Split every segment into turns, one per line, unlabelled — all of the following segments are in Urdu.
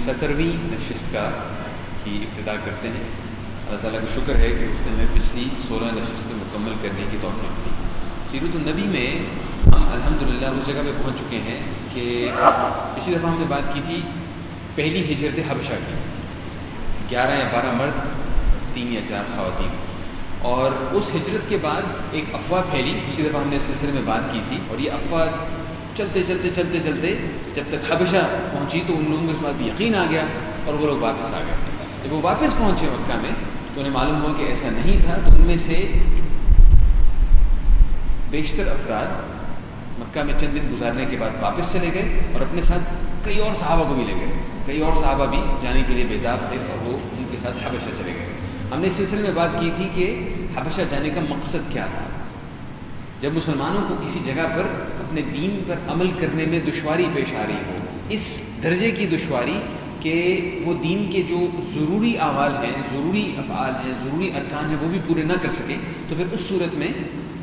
17ویں نشست کی ابتدا کرتے ہیں۔ اللہ تعالیٰ کا شکر ہے کہ اس نے ہمیں پچھلی 16 نشستیں مکمل کرنے کی توفیق دی۔ سیرت النبی میں ہم الحمدللہ اس جگہ پہ پہنچ چکے ہیں کہ پچھلی دفعہ ہم نے بات کی تھی پہلی ہجرت حبشہ کی، 11 یا 12 مرد، 3 یا 4 خواتین، اور اس ہجرت کے بعد ایک افواہ پھیلی۔ پچھلی دفعہ ہم نے اس سلسلے میں بات کی تھی، اور یہ افواہ چلتے جب تک حبشہ پہنچی تو ان لوگوں کو اس بات پہ یقین آ گیا اور وہ لوگ واپس آ گئے۔ جب وہ واپس پہنچے مکہ میں تو انہیں معلوم ہوا کہ ایسا نہیں تھا، تو ان میں سے بیشتر افراد مکہ میں چند دن گزارنے کے بعد واپس چلے گئے اور اپنے ساتھ کئی اور صحابہ کو بھی لے گئے۔ کئی اور صحابہ بھی جانے کے لیے بیداب تھے اور وہ ان کے ساتھ حبشہ چلے گئے۔ ہم نے اس سلسلے میں بات کی تھی کہ حبشہ جانے کا مقصد کیا تھا۔ جب مسلمانوں کو کسی جگہ پر اپنے دین پر عمل کرنے میں دشواری پیش آ رہی ہو، اس درجے کی دشواری کہ وہ دین کے جو ضروری اعمال ہیں، ضروری افعال ہیں، ضروری ارکان ہیں، وہ بھی پورے نہ کر سکے، تو پھر اس صورت میں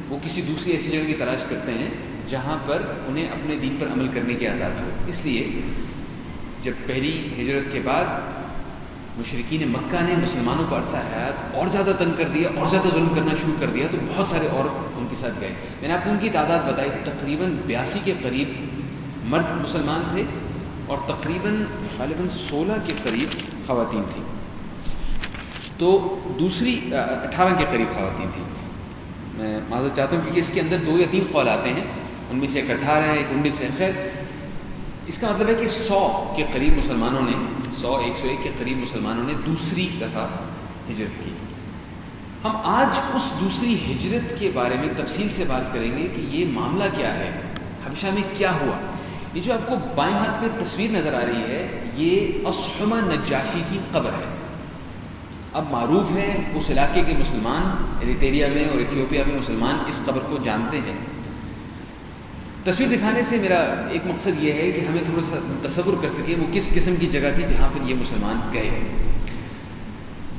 وہ کسی دوسری ایسی جگہ کی تلاش کرتے ہیں جہاں پر انہیں اپنے دین پر عمل کرنے کی آزادی ہو۔ اس لیے جب پہلی ہجرت کے بعد مشرکین مکہ نے مسلمانوں کو عرصہ حیات اور زیادہ تنگ کر دیا اور زیادہ ظلم کرنا شروع کر دیا، تو بہت سارے اور ان کے ساتھ گئے۔ میں نے آپ کو ان کی تعداد بتائی، تقریباً 82 کے قریب مرد مسلمان تھے اور تقریباً غالباً 16 کے قریب خواتین تھیں، تو دوسری 18 کے قریب خواتین تھیں۔ میں معذرت چاہتا ہوں کیونکہ اس کے اندر 2 یا 3 قول آتے ہیں، ان میں سے ایک 18 ہے، ایک 19 ہے۔ خیر، اس کا مطلب ہے کہ 100 کے قریب مسلمانوں نے 101 کے قریب مسلمانوں نے دوسری دفعہ ہجرت کی۔ ہم آج اس دوسری ہجرت کے بارے میں تفصیل سے بات کریں گے کہ یہ معاملہ کیا ہے، حبشہ میں کیا ہوا۔ یہ جو آپ کو بائیں ہاتھ پہ تصویر نظر آ رہی ہے، یہ اصحمہ نجاشی کی قبر ہے۔ اب معروف ہے اس علاقے کے مسلمان، ایریتریا میں اور ایتھیوپیا میں مسلمان اس قبر کو جانتے ہیں۔ تصویر دکھانے سے میرا ایک مقصد یہ ہے کہ ہمیں تھوڑا سا تصور کر سکیں وہ کس قسم کی جگہ تھی جہاں پر یہ مسلمان گئے۔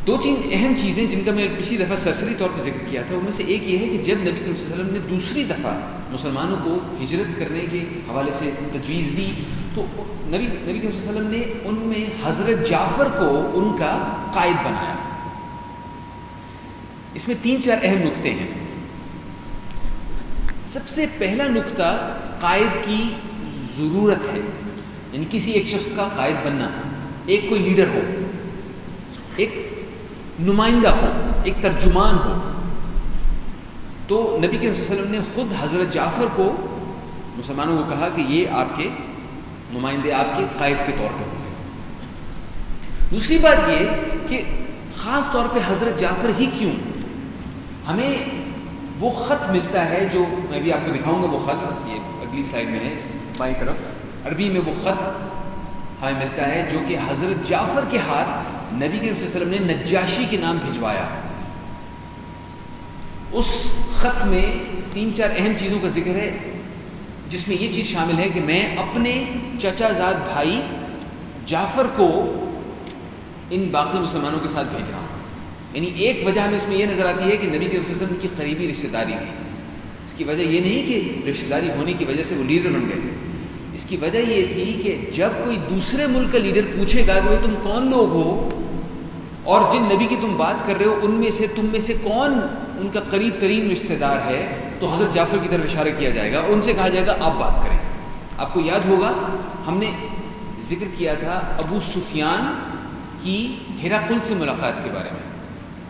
2-3 اہم چیزیں جن کا میں پچھلی دفعہ سرسری طور پر ذکر کیا تھا، ان میں سے ایک یہ ہے کہ جب نبی صلی اللہ علیہ وسلم نے دوسری دفعہ مسلمانوں کو ہجرت کرنے کے حوالے سے تجویز دی تو نبی صلی اللہ علیہ وسلم نے ان میں حضرت جعفر کو ان کا قائد بنایا۔ اس میں 3-4 اہم نکتے ہیں۔ سب سے پہلا نقطہ قائد کی ضرورت ہے، یعنی کسی ایک شخص کا قائد بننا، ایک کوئی لیڈر ہو، ایک نمائندہ ہو، ایک ترجمان ہو۔ تو نبی صلی اللہ علیہ وسلم نے خود حضرت جعفر کو مسلمانوں کو کہا کہ یہ آپ کے نمائندے، آپ کے قائد کے طور پر ہوں۔ دوسری بات یہ کہ خاص طور پہ حضرت جعفر ہی کیوں، ہمیں وہ خط ملتا ہے جو میں بھی آپ کو دکھاؤں گا، وہ خط یہ اگلی سلائیڈ میں ہے بائیں طرف، عربی میں وہ خط ہمیں ملتا ہے جو کہ حضرت جعفر کے ہاتھ نبی صلی اللہ علیہ وسلم نے نجاشی کے نام بھجوایا۔ اس خط میں 3-4 اہم چیزوں کا ذکر ہے، جس میں یہ چیز شامل ہے کہ میں اپنے چچا زاد بھائی جعفر کو ان باقی مسلمانوں کے ساتھ بھیج رہا ہوں۔ یعنی ایک وجہ ہمیں اس میں یہ نظر آتی ہے کہ نبی صلی اللہ علیہ وسلم کی قریبی رشتہ داری تھی۔ اس کی وجہ یہ نہیں کہ رشتہ داری ہونے کی وجہ سے وہ لیڈر بن گئے، اس کی وجہ یہ تھی کہ جب کوئی دوسرے ملک کا لیڈر پوچھے گا کہ تم کون لوگ ہو اور جن نبی کی تم بات کر رہے ہو ان میں سے تم میں سے کون ان کا قریب ترین رشتہ دار ہے، تو حضرت جعفر کی طرف اشارہ کیا جائے گا اور ان سے کہا جائے گا آپ بات کریں۔ آپ کو یاد ہوگا ہم نے ذکر کیا تھا ابو سفیان کی ہراقل سے ملاقات کے بارے میں۔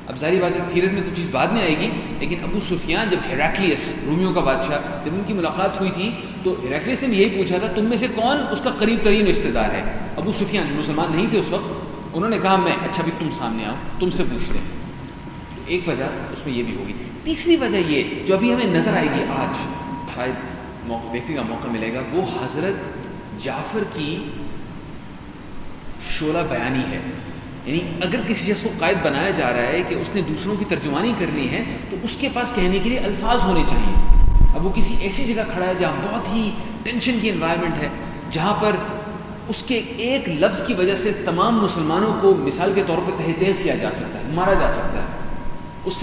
اب ظاہری بات ہے سیرت میں تو چیز بعد میں آئے گی، لیکن ابو سفیان جب ہیراکلیس رومیوں کا بادشاہ جب ان کی ملاقات ہوئی تھی تو ہیراکلیس نے بھی یہی پوچھا تھا تم میں سے کون اس کا قریب ترین رشتہ دار ہے۔ ابو سفیان مسلمان نہیں تھے اس وقت، انہوں نے کہا میں، اچھا بھی تم سامنے آؤ تم سے پوچھتے ہیں۔ ایک وجہ اس میں یہ بھی ہوگی۔ تیسری وجہ یہ جو ابھی ہمیں نظر آئے گی، آج شاید دیکھنے کا موقع ملے گا، وہ حضرت جعفر کی شعلہ بیانی ہے۔ یعنی اگر کسی شخص کو قائد بنایا جا رہا ہے کہ اس نے دوسروں کی ترجمانی کرنی ہے تو اس کے پاس کہنے کے لیے الفاظ ہونے چاہیے۔ اب وہ کسی ایسی جگہ کھڑا ہے جہاں بہت ہی ٹینشن کی انوائرمنٹ ہے، جہاں پر اس کے ایک لفظ کی وجہ سے تمام مسلمانوں کو مثال کے طور پر تہہ تہہ کیا جا سکتا ہے، مارا جا سکتا ہے، اس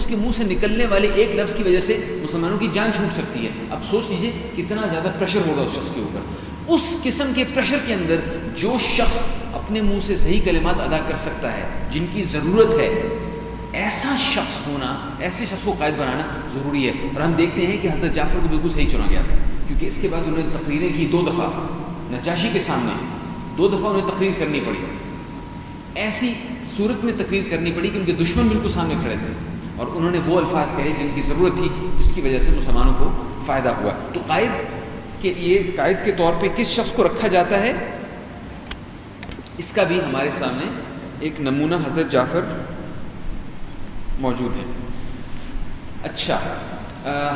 کے منہ سے نکلنے والے ایک لفظ کی وجہ سے مسلمانوں کی جان چھوٹ سکتی ہے۔ اب سوچ لیجئے کتنا زیادہ پریشر ہوگا اس شخص کے اوپر۔ اس قسم کے پریشر کے اندر جو شخص اپنے منہ سے صحیح کلمات ادا کر سکتا ہے، جن کی ضرورت ہے، ایسا شخص ہونا، ایسے شخص کو قائد بنانا ضروری ہے۔ اور ہم دیکھتے ہیں کہ حضرت جعفر کو بالکل صحیح چنا گیا تھا، کیونکہ اس کے بعد انہوں نے تقریریں کی 2 دفعہ نجاشی کے سامنے، 2 دفعہ انہیں تقریر کرنی پڑی، ایسی صورت میں تقریر کرنی پڑی کہ ان کے دشمن بالکل سامنے کھڑے تھے، اور انہوں نے وہ الفاظ کہے جن کی ضرورت تھی، جس کی وجہ سے مسلمانوں کو فائدہ ہوا۔ تو قائد کے طور پہ کس شخص کو رکھا جاتا ہے، اس کا بھی ہمارے سامنے ایک نمونہ حضرت جعفر موجود ہے۔ اچھا،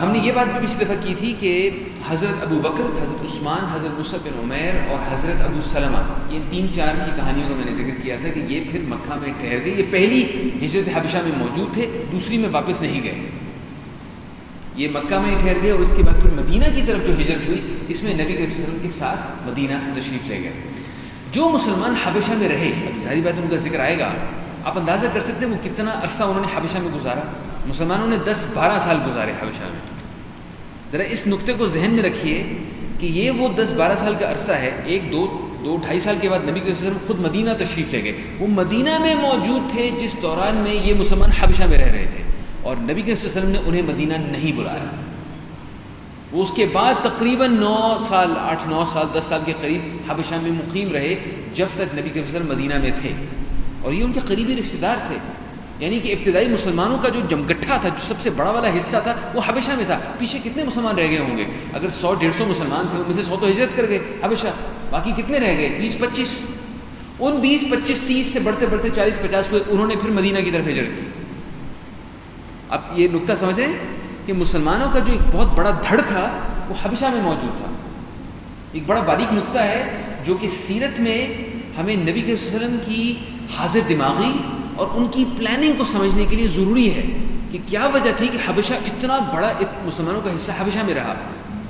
ہم نے یہ بات بھی پچھلی دفعہ کی تھی کہ حضرت ابو بکر، حضرت عثمان، حضرت مصعب بن عمیر اور حضرت ابو سلمہ، یہ 3-4 کی کہانیوں کا میں نے ذکر کیا تھا کہ یہ پھر مکہ میں ٹھہر گئے۔ یہ پہلی ہجرت حبشہ میں موجود تھے، دوسری میں واپس نہیں گئے، یہ مکہ میں ٹھہر گئے، اور اس کے بعد پھر مدینہ کی طرف جو ہجرت ہوئی، اس میں نبی صلی اللہ علیہ وسلم کے ساتھ مدینہ تشریف لے گئے۔ جو مسلمان حبشہ میں رہے، اب ظاہری بات ان کا ذکر آئے گا، آپ اندازہ کر سکتے ہیں وہ کتنا عرصہ انہوں نے حبشہ میں گزارا۔ مسلمانوں نے 10-12 سال گزارے حبشہ میں۔ ذرا اس نقطے کو ذہن میں رکھیے کہ یہ وہ 10-12 سال کا عرصہ ہے۔ 1-2-2-2.5 سال کے بعد نبی صلی اللہ علیہ وسلم خود مدینہ تشریف لے گئے۔ وہ مدینہ میں موجود تھے جس دوران میں یہ مسلمان حبشہ میں رہ رہے تھے، اور نبی صلی اللہ علیہ وسلم نے انہیں مدینہ نہیں بلایا۔ وہ اس کے بعد تقریباً 9 سال 8-9 سال 10 سال کے قریب حبشہ میں مقیم رہے، جب تک نبی صلی اللہ علیہ وسلم مدینہ میں تھے، اور یہ ان کے قریبی رشتہ دار تھے۔ یعنی کہ ابتدائی مسلمانوں کا جو جمگٹھا تھا، جو سب سے بڑا والا حصہ تھا، وہ حبشہ میں تھا۔ پیچھے کتنے مسلمان رہ گئے ہوں گے؟ اگر 100-150 مسلمان تھے، ان میں سے 100 تو ہجرت کر گئے حبشہ، باقی کتنے رہ گئے؟ 20-25۔ ان 20-25-30 سے بڑھتے بڑھتے 40-50 ہوئے، انہوں نے پھر مدینہ کی طرف ہجرت کی۔ اب یہ نقطہ سمجھیں کہ مسلمانوں کا جو ایک بہت بڑا دھڑ تھا، وہ حبشہ میں موجود تھا۔ ایک بڑا باریک نقطہ ہے جو کہ سیرت میں ہمیں نبی صلی اللہ علیہ وسلم کی حاضر دماغی اور ان کی پلاننگ کو سمجھنے کے لیے ضروری ہے کہ کیا وجہ تھی کہ حبشہ اتنا بڑا مسلمانوں کا حصہ حبشہ میں رہا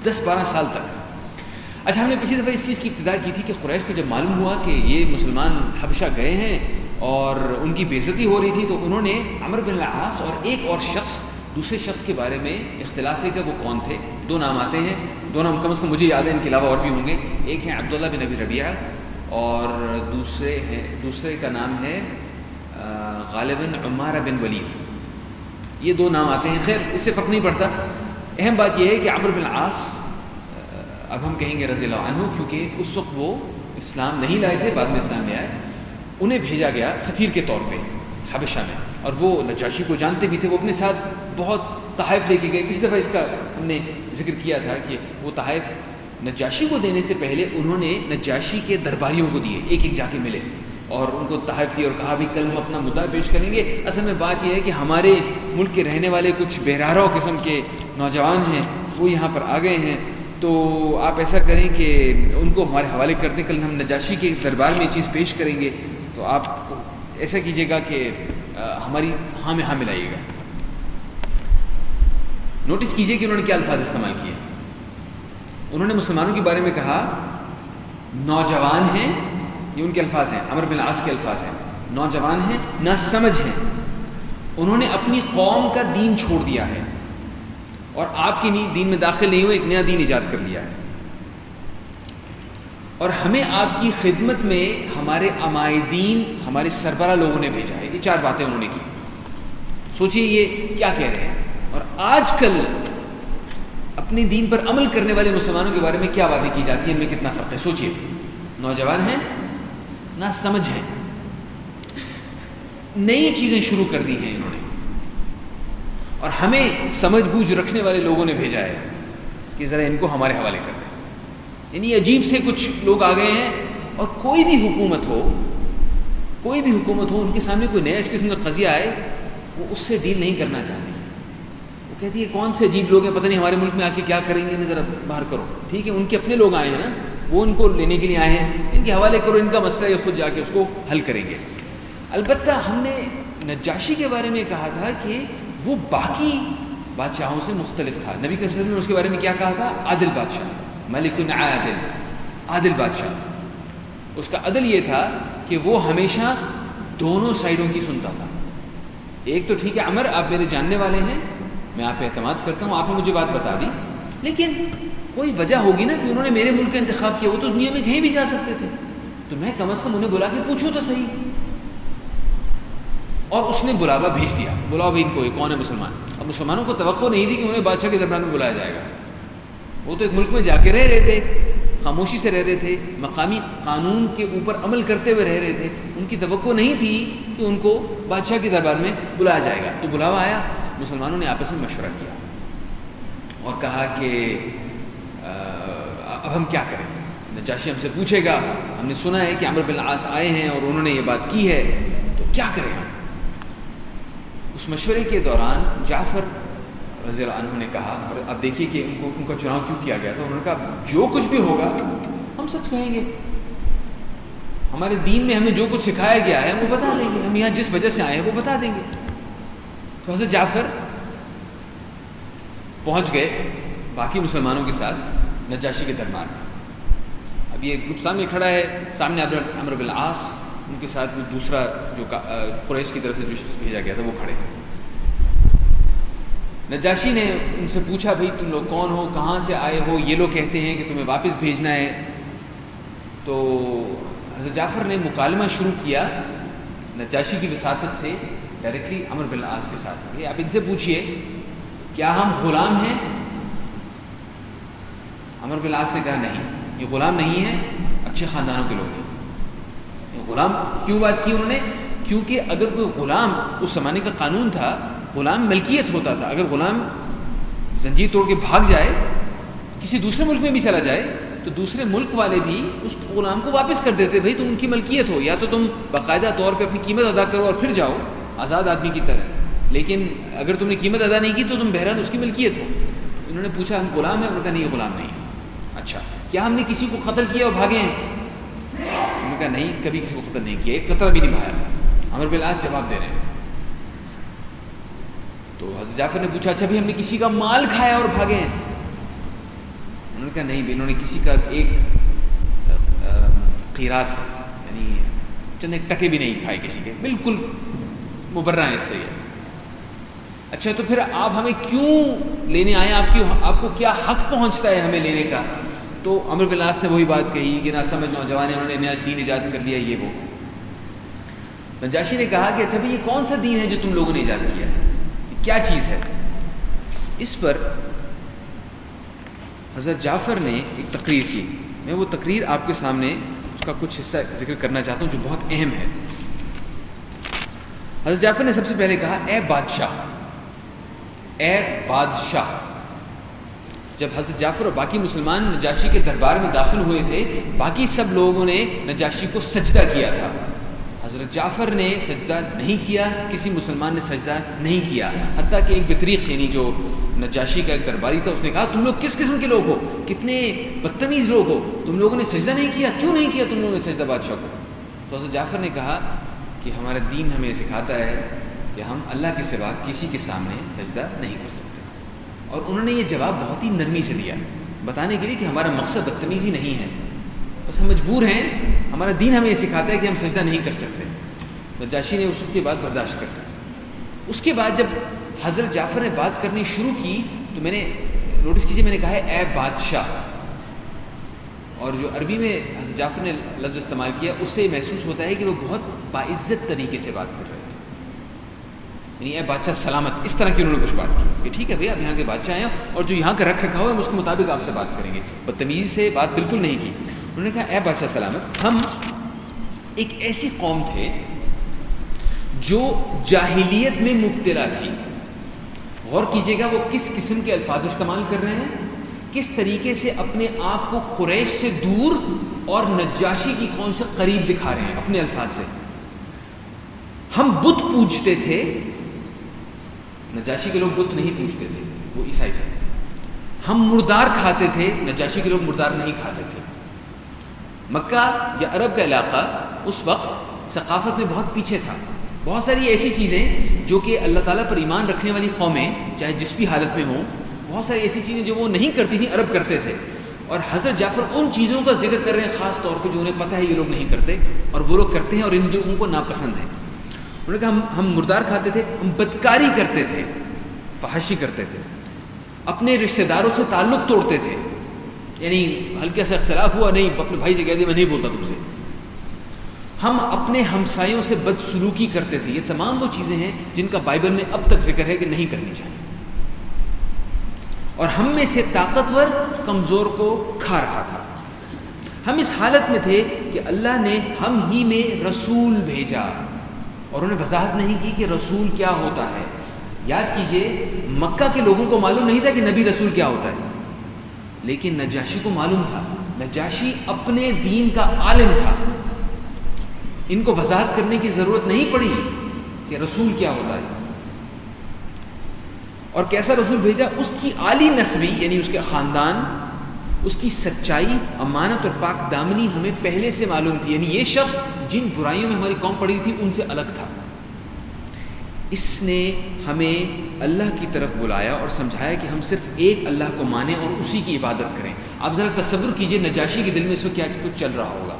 10-12 سال تک۔ اچھا، ہم نے پچھلی دفعہ اس چیز کی ابتدا کی تھی کہ قریش کو جب معلوم ہوا کہ یہ مسلمان حبشہ گئے ہیں اور ان کی بے عزتی ہو رہی تھی، تو انہوں نے عمرو بن العاص اور ایک اور شخص، دوسرے شخص کے بارے میں اختلاف ہے کہ وہ کون تھے۔ 2 نام آتے ہیں، 2 نام کم از کم مجھے یاد ہے، ان کے علاوہ اور بھی ہوں گے۔ ایک ہے عبداللہ بن ابی ربیعہ، اور دوسرے کا نام ہے غالباً عمارہ بن ولید۔ یہ 2 نام آتے ہیں، خیر اس سے فرق نہیں پڑتا۔ اہم بات یہ ہے کہ عمرو بن العاص، اب ہم کہیں گے رضی اللہ عنہ، کیونکہ اس وقت وہ اسلام نہیں لائے تھے، بعد میں اسلام لے آئے، انہیں بھیجا گیا سفیر کے طور پہ حبشہ میں، اور وہ نجاشی کو جانتے بھی تھے۔ وہ اپنے ساتھ بہت تحائف لے کے گئے۔ پچھلی دفعہ اس کا ہم نے ذکر کیا تھا کہ وہ تحائف نجاشی کو دینے سے پہلے انہوں نے نجاشی کے درباریوں کو دیے، ایک ایک جا کے ملے اور ان کو تحائف دیے اور کہا بھی کل ہم اپنا مدعا پیش کریں گے۔ اصل میں بات یہ ہے کہ ہمارے ملک کے رہنے والے کچھ بہرارو قسم کے نوجوان ہیں، وہ یہاں پر آ گئے ہیں، تو آپ ایسا کریں کہ ان کو ہمارے حوالے کر دیں، کل ہم نجاشی کے دربار میں یہ چیز پیش کریں گے، تو آپ ایسا کیجیے گا کہ ہماری ہاں میں ہاں ملائیے گا۔ نوٹس کیجیے کہ انہوں نے کیا الفاظ استعمال کیے۔ انہوں نے مسلمانوں کے بارے میں کہا نوجوان ہیں، یہ ان کے الفاظ ہیں، عمرو بن العاص کے الفاظ ہیں، نوجوان ہیں، نا سمجھ ہیں، انہوں نے اپنی قوم کا دین چھوڑ دیا ہے اور آپ کے دین میں داخل نہیں ہوئے، ایک نیا دین ایجاد کر لیا ہے، اور ہمیں آپ کی خدمت میں ہمارے عمائدین، ہمارے سربراہ لوگوں نے بھیجا ہے۔ یہ 4 باتیں انہوں نے کی۔ سوچئے یہ کیا کہہ رہے ہیں، اور آج کل اپنے دین پر عمل کرنے والے مسلمانوں کے بارے میں کیا باتیں کی جاتی ہیں، ان میں کتنا فرق ہے۔ سوچئے، نوجوان ہیں، نہ سمجھ ہیں، نئی چیزیں شروع کر دی ہیں انہوں نے، اور ہمیں سمجھ بوجھ رکھنے والے لوگوں نے بھیجا ہے کہ ذرا ان کو ہمارے حوالے کر دیں۔ یعنی عجیب سے کچھ لوگ آ گئے ہیں، اور کوئی بھی حکومت ہو، ان کے سامنے کوئی نیا اس قسم کا قضیہ آئے، وہ اس سے ڈیل نہیں کرنا چاہتے۔ وہ کہتی ہے کون سے عجیب لوگ ہیں، پتہ نہیں ہمارے ملک میں آ کے کیا کریں گے، انہیں ذرا باہر کرو۔ ٹھیک ہے، ان کے اپنے لوگ آئے ہیں نا، وہ ان کو لینے کے لیے آئے ہیں، ان کے حوالے کرو، ان کا مسئلہ یہ خود جا کے اس کو حل کریں گے۔ البتہ ہم نے نجاشی کے بارے میں کہا تھا کہ وہ باقی بادشاہوں سے مختلف تھا۔ نبی صلی اللہ علیہ وسلم نے اس کے بارے میں کیا کہا تھا؟ عادل بادشاہ، ملک عادل، عادل بادشاہ۔ اس کا عدل یہ تھا کہ وہ ہمیشہ دونوں سائڈوں کی سنتا تھا۔ ایک تو ٹھیک ہے عمر، آپ میرے جاننے والے ہیں، میں آپ پہ اعتماد کرتا ہوں، آپ نے مجھے بات بتا دی، لیکن کوئی وجہ ہوگی نا کہ انہوں نے میرے ملک کا انتخاب کیا، وہ تو دنیا میں کہیں بھی جا سکتے تھے، تو میں کم از کم انہیں بلا کے پوچھوں تو صحیح. اور اس نے بلاوا بھیج دیا, بلاؤ بھائی ان کو, یہ کون ہے مسلمان. اب مسلمانوں کو توقع نہیں تھی کہ انہیں بادشاہ کے دربار میں بلایا جائے گا. وہ تو ایک ملک میں جا کے رہ رہے تھے, خاموشی سے رہ رہے تھے, مقامی قانون کے اوپر عمل کرتے ہوئے رہ رہے تھے. ان کی توقع نہیں تھی کہ ان کو بادشاہ کے دربار میں بلایا جائے گا. تو بلاوا آیا, مسلمانوں نے آپس میں مشورہ کیا اور کہا کہ اب ہم کیا کریں. نجاشی ہم سے پوچھے گا, ہم نے سنا ہے کہ عمرو بن العاص آئے ہیں اور انہوں نے یہ بات کی ہے, تو کیا کریں ہم. اس مشورے کے دوران جعفر رضی اللہ عنہ نے کہا, اور اب دیکھیے کہ ان کا چناؤ کیوں کیا گیا تھا. انہوں نے کہا جو کچھ بھی ہوگا ہم سچ کہیں گے, ہمارے دین میں ہمیں جو کچھ سکھایا گیا ہے وہ بتا دیں گے, ہم یہاں جس وجہ سے آئے ہیں وہ بتا دیں گے. تو حضرت جعفر پہنچ گئے باقی مسلمانوں کے ساتھ نجاشی کے دربار میں. اب یہ گروپ سامنے کھڑا ہے, سامنے عمرو بن العاص, ان کے ساتھ دوسرا جو قریش کی طرف سے جو شخص بھیجا گیا تھا وہ کھڑے ہیں. نجاشی نے ان سے پوچھا, بھائی تم لوگ کون ہو, کہاں سے آئے ہو. یہ لوگ کہتے ہیں کہ تمہیں واپس بھیجنا ہے. تو حضرت جعفر نے مکالمہ شروع کیا نجاشی کی وساطت سے ڈائریکٹلی عمرو بن العاص کے ساتھ. یہ آپ ان سے پوچھئے کیا ہم غلام ہیں. عمرو بن العاص نے کہا نہیں, یہ غلام نہیں ہیں, اچھے خاندانوں کے لوگ ہیں. غلام کیوں بات کی انہوں نے, کیونکہ اگر کوئی غلام, اس زمانے کا قانون تھا غلام ملکیت ہوتا تھا. اگر غلام زنجیر توڑ کے بھاگ جائے, کسی دوسرے ملک میں بھی چلا جائے, تو دوسرے ملک والے بھی اس غلام کو واپس کر دیتے. بھائی تم ان کی ملکیت ہو, یا تو تم باقاعدہ طور پہ اپنی قیمت ادا کرو اور پھر جاؤ آزاد آدمی کی طرح, لیکن اگر تم نے قیمت ادا نہیں کی تو تم بہرحال اس کی ملکیت ہو. انہوں نے پوچھا ہم غلام ہیں, انہوں نے کہا نہیں غلام نہیں. اچھا, کیا ہم نے کسی کو قتل کیا اور بھاگے ہیں. انہوں نے کہا نہیں, کبھی کسی کو قتل نہیں کیا, ایک قطرہ بھی نہیں بہایا. عمرو بن العاص جواب دے رہے ہیں. تو حضرت جعفر نے پوچھا اچھا بھی ہم نے کسی کا مال کھایا اور بھاگے ہیں. انہوں نے کہا نہیں بھی, انہوں نے کسی کا ایک قیرات یعنی چند ایک ٹکے بھی نہیں کھائے کسی کے, بالکل مبرہ ہیں اس سے. اچھا تو پھر آپ ہمیں کیوں لینے آئے, آپ کو کیا حق پہنچتا ہے ہمیں لینے کا. تو عمرو بن العاص نے وہی بات کہی کہ نہ سمجھ نوجوان ہیں, انہوں نے نیا دین ایجاد کر لیا یہ وہ. نجاشی نے کہا کہ اچھا بھی یہ کون سا دین ہے جو تم لوگوں نے ایجاد کیا, کیا چیز ہے. اس پر حضرت جعفر نے ایک تقریر کی. میں وہ تقریر آپ کے سامنے اس کا کچھ حصہ ذکر کرنا چاہتا ہوں جو بہت اہم ہے. حضرت جعفر نے سب سے پہلے کہا اے بادشاہ, اے بادشاہ. جب حضرت جعفر اور باقی مسلمان نجاشی کے دربار میں داخل ہوئے تھے, باقی سب لوگوں نے نجاشی کو سجدہ کیا تھا. حضرت جعفر نے سجدہ نہیں کیا, کسی مسلمان نے سجدہ نہیں کیا. حتیٰ کہ ایک بطریق یعنی جو نجاشی کا ایک درباری تھا, اس نے کہا تم لوگ کس قسم کے لوگ ہو, کتنے بدتمیز لوگ ہو, تم لوگوں نے سجدہ نہیں کیا, کیوں نہیں کیا تم لوگوں نے سجدہ بادشاہ کو. تو حضرت جعفر نے کہا کہ ہمارا دین ہمیں سکھاتا ہے کہ ہم اللہ کے سوا کسی کے سامنے سجدہ نہیں کر سکتے. اور انہوں نے یہ جواب بہت ہی نرمی سے دیا, بتانے کے لیے کہ ہمارا مقصد بدتمیزی نہیں ہے, بس ہم مجبور ہیں, ہمارا دین ہمیں یہ سکھاتا ہے کہ ہم سجدہ نہیں کر سکتے. نجاشی نے اس کی بات برداشت کر لی. اس کے بعد جب حضرت جعفر نے بات کرنی شروع کی تو میں نے نوٹس کیجیے, میں نے کہا ہے اے بادشاہ, اور جو عربی میں حضرت جعفر نے لفظ استعمال کیا اس سے محسوس ہوتا ہے کہ وہ بہت باعزت طریقے سے بات کر رہے تھے. یعنی اے بادشاہ سلامت, اس طرح کی انہوں نے کچھ بات کی کہ ٹھیک ہے بھائی آپ یہاں کے بادشاہ ہیں اور جو یہاں کا رکھ رکھا ہوا ہے اس کے مطابق آپ سے بات کریں گے. بدتمیزی سے بات بالکل نہیں کی. انہوں نے کہا اے بادشاہ سلامت, ہم ایک ایسی قوم تھے جو جاہلیت میں مبتلا تھی. غور کیجیے گا وہ کس قسم کے الفاظ استعمال کر رہے ہیں, کس طریقے سے اپنے آپ کو قریش سے دور اور نجاشی کی قوم سے قریب دکھا رہے ہیں اپنے الفاظ سے. ہم بت پوجتے تھے, نجاشی کے لوگ بت نہیں پوجتے تھے, وہ عیسائی تھے. ہم مردار کھاتے تھے, نجاشی کے لوگ مردار نہیں کھاتے تھے. مکہ یا عرب کا علاقہ اس وقت ثقافت میں بہت پیچھے تھا. بہت ساری ایسی چیزیں جو کہ اللہ تعالیٰ پر ایمان رکھنے والی قومیں چاہے جس بھی حالت میں ہوں, بہت ساری ایسی چیزیں جو وہ نہیں کرتی تھیں عرب کرتے تھے. اور حضرت جعفر ان چیزوں کا ذکر کر رہے ہیں خاص طور پہ جو انہیں پتہ ہے یہ لوگ نہیں کرتے اور وہ لوگ کرتے ہیں اور ان کو ناپسند ہے. انہوں نے کہا ہم مردار کھاتے تھے, ہم بدکاری کرتے تھے, فحاشی کرتے تھے, اپنے رشتہ داروں سے تعلق توڑتے تھے. یعنی ہلکا سا اختلاف ہوا, نہیں اپنے بھائی سے کہہ دیا میں نہیں بولتا تم سے, ہم اپنے ہمسایوں سے بدسلوکی کرتے تھے. یہ تمام وہ چیزیں ہیں جن کا بائبل میں اب تک ذکر ہے کہ نہیں کرنی چاہیے. اور ہم میں سے طاقتور کمزور کو کھا رہا تھا. ہم اس حالت میں تھے کہ اللہ نے ہم ہی میں رسول بھیجا, اور انہوں نے وضاحت نہیں کی کہ رسول کیا ہوتا ہے. یاد کیجئے, مکہ کے لوگوں کو معلوم نہیں تھا کہ نبی رسول کیا ہوتا ہے, لیکن نجاشی کو معلوم تھا. نجاشی اپنے دین کا عالم تھا, ان کو وضاحت کرنے کی ضرورت نہیں پڑی کہ رسول کیا ہوتا ہے اور کیسا رسول بھیجا. اس کی عالی نسبی یعنی اس کے خاندان, اس کی سچائی, امانت اور پاک دامنی ہمیں پہلے سے معلوم تھی. یعنی یہ شخص جن برائیوں میں ہماری قوم پڑی تھی ان سے الگ تھا. اس نے ہمیں اللہ کی طرف بلایا اور سمجھایا کہ ہم صرف ایک اللہ کو مانیں اور اسی کی عبادت کریں. آپ ذرا تصور کیجئے نجاشی کے دل میں اس وقت کیا کچھ چل رہا ہوگا.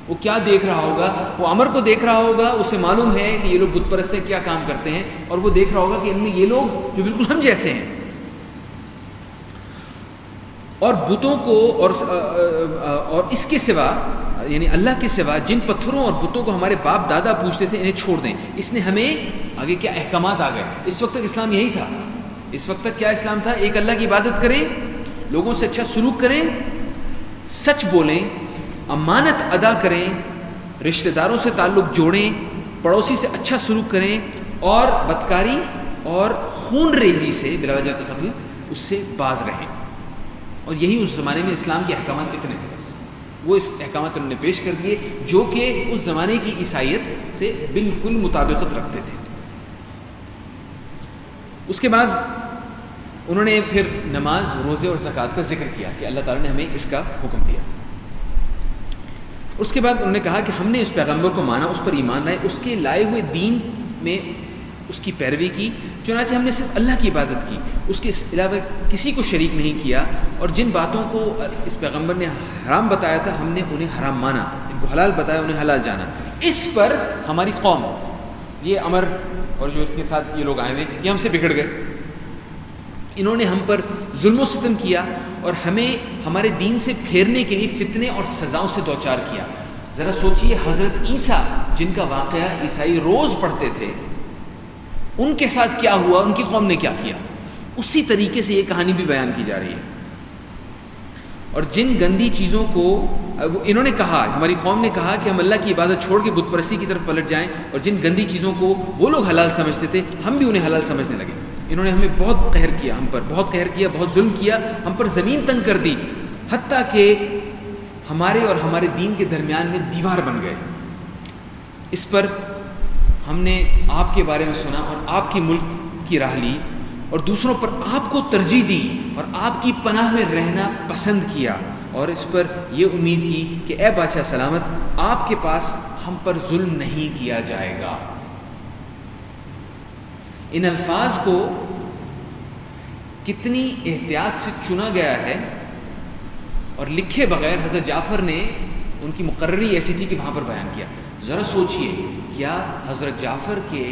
وہ کیا دیکھ رہا ہوگا؟ وہ عمر کو دیکھ رہا ہوگا, اسے معلوم ہے کہ یہ لوگ بت پرست ہیں, کیا کام کرتے ہیں, اور وہ دیکھ رہا ہوگا کہ ان میں یہ لوگ جو بالکل ہم جیسے ہیں. اور بتوں کو اور اس کے سوا یعنی اللہ کے سوا جن پتھروں اور بتوں کو ہمارے باپ دادا پوجتے تھے انہیں چھوڑ دیں. اس نے ہمیں آگے کیا احکامات آ گئے. اس وقت تک اسلام یہی تھا. اس وقت تک کیا اسلام تھا؟ ایک اللہ کی عبادت کریں, لوگوں سے اچھا سلوک کریں, سچ بولیں, امانت ادا کریں, رشتہ داروں سے تعلق جوڑیں, پڑوسی سے اچھا سلوک کریں, اور بدکاری اور خون ریزی سے بلا وجہ کا قتل اس سے باز رہیں. اور یہی اس زمانے میں اسلام کے احکامات اتنے تھے. بس وہ اس احکامات انہوں نے پیش کر دیے جو کہ اس زمانے کی عیسائیت سے بالکل مطابقت رکھتے تھے. اس کے بعد انہوں نے پھر نماز, روزے اور زکوٰۃ کا ذکر کیا کہ اللہ تعالیٰ نے ہمیں اس کا حکم دیا. اس کے بعد انہوں نے کہا کہ ہم نے اس پیغمبر کو مانا, اس پر ایمان لائے, اس کے لائے ہوئے دین میں اس کی پیروی کی. چنانچہ ہم نے صرف اللہ کی عبادت کی, اس کے علاوہ کسی کو شریک نہیں کیا. اور جن باتوں کو اس پیغمبر نے حرام بتایا تھا ہم نے انہیں حرام مانا, ان کو حلال بتایا انہیں حلال جانا. اس پر ہماری قوم, یہ عمر اور جو اس کے ساتھ یہ لوگ آئے ہوئے, یہ ہم سے بگڑ گئے. انہوں نے ہم پر ظلم و ستم کیا اور ہمیں ہمارے دین سے پھیرنے کے لیے فتنے اور سزاؤں سے دوچار کیا. ذرا سوچئے, حضرت عیسیٰ جن کا واقعہ عیسائی روز پڑھتے تھے, ان کے ساتھ کیا ہوا, ان کی قوم نے کیا کیا. اسی طریقے سے یہ کہانی بھی بیان کی جا رہی ہے. اور جن گندی چیزوں کو انہوں نے کہا, ہماری قوم نے کہا کہ ہم اللہ کی عبادت چھوڑ کے بت پرستی کی طرف پلٹ جائیں, اور جن گندی چیزوں کو وہ لوگ حلال سمجھتے تھے ہم بھی انہیں حلال سمجھنے لگے. انہوں نے ہمیں بہت قہر کیا, ہم پر بہت قہر کیا, بہت ظلم کیا, ہم پر زمین تنگ کر دی, حتیٰ کہ ہمارے اور ہمارے دین کے درمیان میں دیوار بن گئے. اس پر ہم نے آپ کے بارے میں سنا اور آپ کی ملک کی راہ لی, اور دوسروں پر آپ کو ترجیح دی اور آپ کی پناہ میں رہنا پسند کیا, اور اس پر یہ امید کی کہ اے بادشاہ سلامت, آپ کے پاس ہم پر ظلم نہیں کیا جائے گا. ان الفاظ کو کتنی احتیاط سے چنا گیا ہے اور لکھے بغیر حضرت جعفر نے, ان کی مقرری ایسی تھی کہ وہاں پر بیان کیا. ذرا سوچئے, کیا حضرت جعفر کے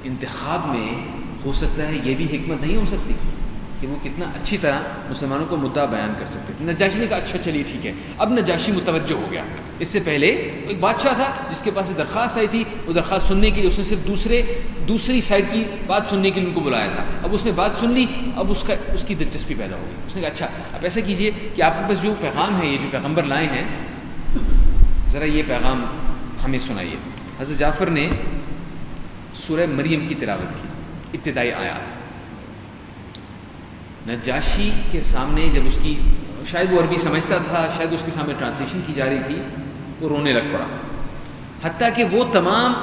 انتخاب میں ہو سکتا ہے یہ بھی حکمت نہیں ہو سکتی کہ وہ کتنا اچھی طرح مسلمانوں کو مدعا بیان کر سکتے تھے. نجاشی نے کہا اچھا چلیے ٹھیک ہے. اب نجاشی متوجہ ہو گیا. اس سے پہلے ایک بادشاہ تھا جس کے پاس ایک درخواست آئی تھی, وہ درخواست سننے کے لیے اس نے صرف دوسری سائڈ کی بات سننے کے لیے ان کو بلایا تھا. اب اس نے بات سن لی, اب اس کی دلچسپی پیدا ہو گئی. اس نے کہا اچھا اب ایسا کیجئے کہ آپ کے پاس جو پیغام ہے, یہ جو پیغمبر لائے ہیں, ذرا یہ پیغام ہمیں سنائیے. حضرت جعفر نے سورہ مریم کی تلاوت کی, ابتدائی آیات. نجاشی کے سامنے جب اس کی, شاید وہ عربی سمجھتا تھا, شاید اس کے سامنے ٹرانسلیشن کی جا رہی تھی, وہ رونے لگ پڑا. حتیٰ کہ وہ تمام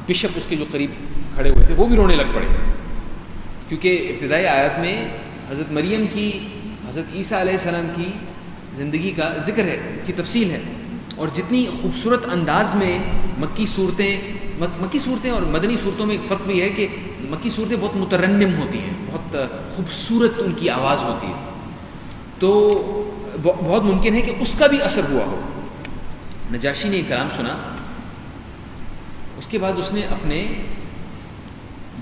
بشپ اس کے جو قریب کھڑے ہوئے تھے وہ بھی رونے لگ پڑے, کیونکہ ابتدائی آیات میں حضرت مریم کی, حضرت عیسیٰ علیہ السلام کی زندگی کا ذکر ہے, کی تفصیل ہے. اور جتنی خوبصورت انداز میں مکی صورتیں اور مدنی صورتوں میں ایک فرق بھی ہے کہ مکی صورتیں بہت مترنم ہوتی ہیں, بہت خوبصورت ان کی آواز ہوتی ہے, تو بہت ممکن ہے کہ اس کا بھی اثر ہوا ہو. نجاشی نے یہ کلام سنا, اس کے بعد اس نے اپنے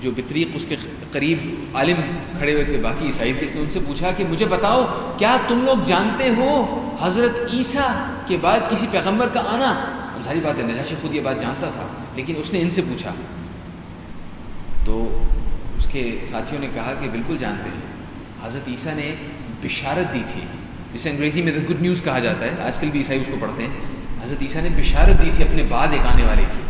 جو بطریق اس کے قریب عالم کھڑے ہوئے تھے باقی عیسائی تھے, اس نے ان سے پوچھا کہ مجھے بتاؤ کیا تم لوگ جانتے ہو حضرت عیسیٰ کے بعد کسی پیغمبر کا آنا؟ ظاہر ظاہری بات ہے نجاشی خود یہ بات جانتا تھا، لیکن اس نے ان سے پوچھا تو اس کے ساتھیوں نے کہا کہ بالکل جانتے ہیں، حضرت عیسیٰ نے بشارت دی تھی، جسے انگریزی میں گڈ نیوز کہا جاتا ہے، آج کل بھی عیسائی اس کو پڑھتے ہیں۔ حضرت عیسیٰ نے بشارت دی تھی اپنے بعد ایک آنے والے کی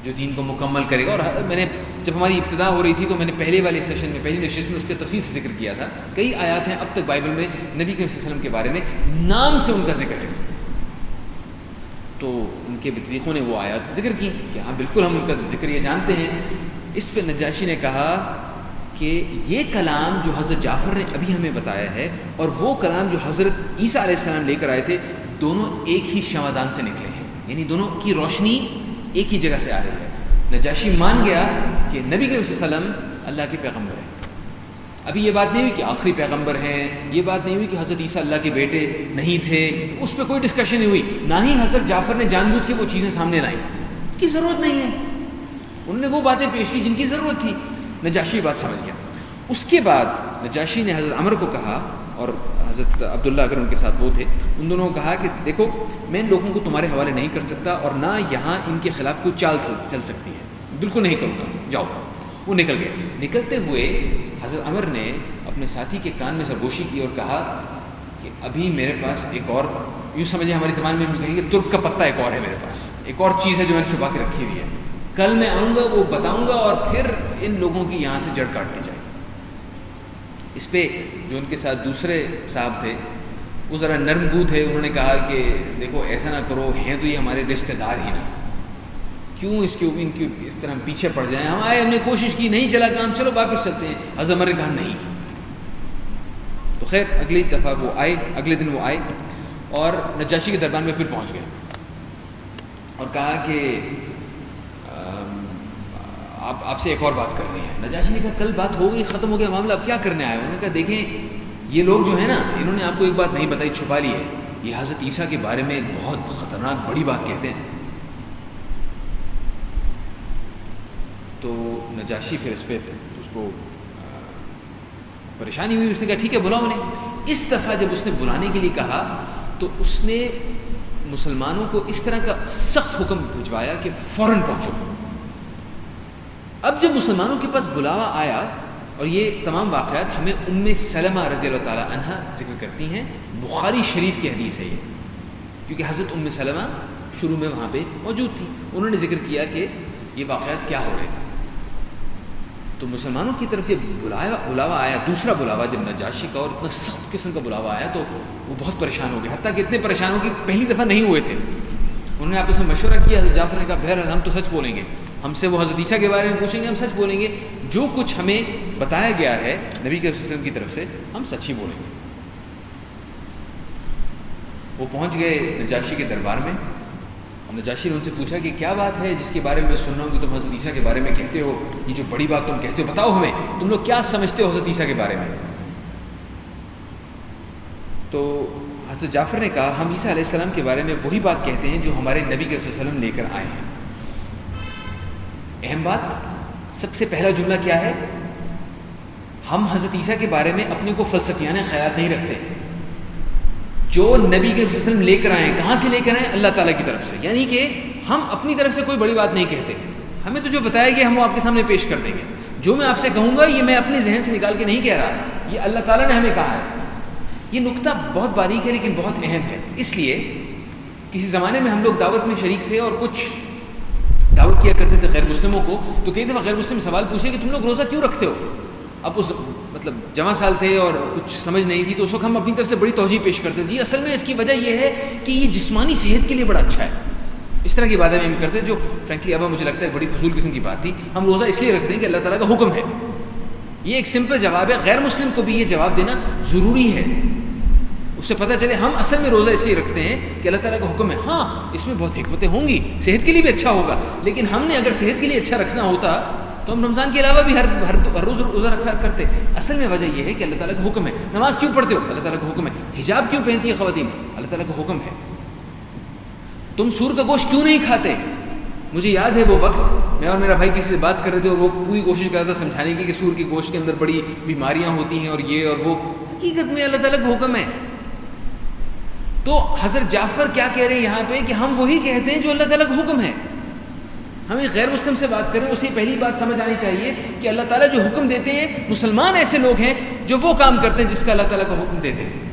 جو دین کو مکمل کرے گا، اور میں نے جب ہماری ابتدا ہو رہی تھی تو میں نے پہلے والے سیشن میں، پہلی نشست میں اس کے تفصیل سے ذکر کیا تھا۔ کئی آیات ہیں اب تک بائبل میں نبی کریم صلی اللہ علیہ وسلم کے بارے میں نام سے ان کا ذکر ہے، تو ان کے بطریقوں نے وہ آیات ذکر کی کہ ہاں بالکل ہم ان کا ذکر یہ جانتے ہیں۔ اس پہ نجاشی نے کہا کہ یہ کلام جو حضرت جعفر نے ابھی ہمیں بتایا ہے اور وہ کلام جو حضرت عیسیٰ علیہ السلام لے کر آئے تھے، دونوں ایک ہی شمعدان سے نکلے ہیں، یعنی دونوں کی روشنی ایک ہی جگہ سے آ رہی ہے۔ نجاشی مان گیا کہ نبی کریم صلی اللہ علیہ وسلم اللہ کے پیغمبر ہیں۔ ابھی یہ بات نہیں ہوئی کہ آخری پیغمبر ہیں، یہ بات نہیں ہوئی کہ حضرت عیسیٰ اللہ کے بیٹے نہیں تھے، اس پہ کوئی ڈسکشن نہیں ہوئی، نہ ہی حضرت جعفر نے جان بوجھ کے وہ چیزیں سامنے لائیں، کی ضرورت نہیں ہے، انہوں نے وہ باتیں پیش کی جن کی ضرورت تھی۔ نجاشی بات سمجھ گیا۔ اس کے بعد نجاشی نے حضرت عمر کو کہا، اور حضرت عبداللہ اگر ان کے ساتھ وہ تھے، ان دونوں کو کہا کہ دیکھو میں ان لوگوں کو تمہارے حوالے نہیں کر سکتا، اور نہ یہاں ان کے خلاف کوئی چال چل سکتی ہے، بالکل نہیں کروں گا، جاؤ۔ وہ نکل گئے۔ نکلتے ہوئے حضرت عمر نے اپنے ساتھی کے کان میں سرگوشی کی اور کہا کہ ابھی میرے پاس ایک اور، یوں سمجھے ہماری زبان میں کہیں گے ترک کا پتہ ایک اور ہے، میرے پاس ایک اور چیز ہے جو میں نے چھپا کے رکھی ہوئی ہے، کل میں آؤں گا وہ بتاؤں گا، اور پھر ان لوگوں کی یہاں سے جڑ کاٹتی جائے۔ اس پہ جو ان کے ساتھ دوسرے صاحب تھے وہ ذرا نرم گو تھے، انہوں نے کہا کہ دیکھو ایسا نہ کرو، ہیں تو یہ ہمارے رشتہ دار ہی نا، کیوں ان کی اس طرح پیچھے پڑ جائیں، ہم آئے، ہم نے کوشش کی، نہیں چلا کام، چلو واپس چلتے ہیں۔ حضرت عمر نے کہا نہیں۔ تو خیر اگلی دفعہ وہ آئے، اگلے دن وہ آئے اور نجاشی کے دربار میں پھر پہنچ گئے اور کہا کہ آپ سے ایک اور بات کرنی ہے۔ نجاشی نے کہا کل بات ہو گئی، ختم ہو گیا معاملہ، اب کیا کرنے آئے؟ انہوں نے کہا دیکھیں یہ لوگ جو ہیں نا، انہوں نے آپ کو ایک بات نہیں بتائی، چھپا لی ہے، یہ حضرت عیسیٰ کے بارے میں ایک بہت خطرناک بڑی بات کہتے ہیں۔ تو نجاشی پھر اس پہ اس کو پریشانی ہوئی، اس نے کہا ٹھیک ہے بلاؤ انہیں۔ اس دفعہ جب اس نے بلانے کے لیے کہا تو اس نے مسلمانوں کو اس طرح کا سخت حکم بھجوایا کہ فوراً پہنچو۔ اب جب مسلمانوں کے پاس بلاوا آیا، اور یہ تمام واقعات ہمیں ام سلمہ رضی اللہ تعالیٰ عنہ ذکر کرتی ہیں، بخاری شریف کی حدیث ہے یہ، کیونکہ حضرت ام سلمہ شروع میں وہاں پہ موجود تھی، انہوں نے ذکر کیا کہ یہ واقعات کیا ہو رہے ہیں۔ تو مسلمانوں کی طرف جب بلاوا آیا، دوسرا بلاوا جب نجاشی کا، اور اتنا سخت قسم کا بلاوا آیا، تو وہ بہت پریشان ہو گئے، حتیٰ کہ اتنے پریشان ہو کہ پہلی دفعہ نہیں ہوئے تھے۔ انہوں نے آپس میں مشورہ کیا، حضرت جعفر نے کہا بہرحال ہم تو سچ بولیں گے، ہم سے وہ حضرت عیسیٰ کے بارے میں پوچھیں گے، ہم سچ بولیں گے، جو کچھ ہمیں بتایا گیا ہے نبی کے وسلم کی طرف سے ہم سچ ہی بولیں گے۔ وہ پہنچ گئے نجاشی کے دربار میں، اور نجاشی نے ان سے پوچھا کہ کیا بات ہے جس کے بارے میں سن رہا ہوں کہ تم حضرت عیسیٰ کے بارے میں کہتے ہو، یہ جو بڑی بات تم کہتے ہو بتاؤ ہمیں، تم لوگ کیا سمجھتے ہو حضرت عیسیٰ کے بارے میں؟ تو حضرت جعفر نے کہا ہم عیسیٰ علیہ السلام کے بارے میں وہی بات کہتے ہیں جو ہمارے نبی صلی اللہ علیہ وسلم لے کر آئے ہیں۔ اہم بات، سب سے پہلا جملہ کیا ہے؟ ہم حضرت عیسیٰ کے بارے میں اپنے کو فلسفیانہ خیالات نہیں رکھتے، جو نبی کے وسلم لے کر آئے ہیں، کہاں سے لے کر آئے ہیں؟ اللہ تعالیٰ کی طرف سے، یعنی کہ ہم اپنی طرف سے کوئی بڑی بات نہیں کہتے، ہمیں تو جو بتایا گیا ہم وہ آپ کے سامنے پیش کر دیں گے، جو میں آپ سے کہوں گا یہ میں اپنے ذہن سے نکال کے نہیں کہہ رہا، یہ اللہ تعالیٰ نے ہمیں کہا ہے۔ یہ نقطہ بہت باریک ہے لیکن بہت اہم ہے، اس لیے کسی زمانے میں ہم لوگ دعوت میں شریک تھے اور کچھ دعوت کیا کرتے تھے غیر مسلموں کو، تو کئی دفعہ غیر مسلم سوال پوچھے کہ تم لوگ روزہ کیوں رکھتے ہو؟ اب اس جمع سال تھے اور کچھ سمجھ نہیں تھی، تو اس وقت ہم اپنی طرف سے بڑی توجہ پیش کرتے جی اصل میں اس کی وجہ یہ ہے کہ یہ جسمانی صحت کے لیے بڑا اچھا ہے، اس طرح کی باتیں ہم کرتے جو فرینکلی اب مجھے لگتا ہے بڑی فضول قسم کی بات تھی۔ ہم روزہ اس لیے رکھتے ہیں کہ اللہ تعالیٰ کا حکم ہے، یہ ایک سمپل جواب ہے، غیر مسلم کو بھی یہ جواب دینا ضروری ہے، اس سے پتہ چلے ہم اصل میں روزہ اس لیے رکھتے ہیں کہ اللہ تعالیٰ کا حکم ہے۔ ہاں اس میں بہت حکمتیں ہوں گی، صحت کے لیے بھی اچھا ہوگا، لیکن ہم نے اگر صحت کے لیے اچھا رکھنا ہوتا تو ہم رمضان کے علاوہ بھی ہر روز روزہ رکھا کرتے۔ اصل میں وجہ یہ ہے کہ اللہ تعالیٰ کا حکم ہے۔ نماز کیوں پڑھتے ہو؟ اللہ تعالیٰ کا حکم ہے۔ حجاب کیوں پہنتی ہے خواتین؟ اللہ تعالیٰ کا حکم ہے۔ تم سور کا گوشت کیوں نہیں کھاتے؟ مجھے یاد ہے وہ وقت میں اور میرا بھائی کسی سے بات کر رہے تھے اور وہ پوری کوشش کر رہا تھا سمجھانے کی کہ سور کے گوشت کے اندر بڑی بیماریاں ہوتی ہیں اور یہ اور وہ، حقیقت میں اللہ تعالیٰ کا حکم ہے۔ تو حضرت جعفر کیا کہہ رہے ہیں یہاں پہ کہ ہم وہی کہتے ہیں جو اللہ تعالیٰ کا حکم ہے. ہمیں غیر مسلم سے بات کریں اسے پہلی بات سمجھ آنی چاہیے کہ اللہ تعالیٰ جو حکم دیتے ہیں, مسلمان ایسے لوگ ہیں جو وہ کام کرتے ہیں جس کا اللہ تعالیٰ کا حکم دیتے ہیں,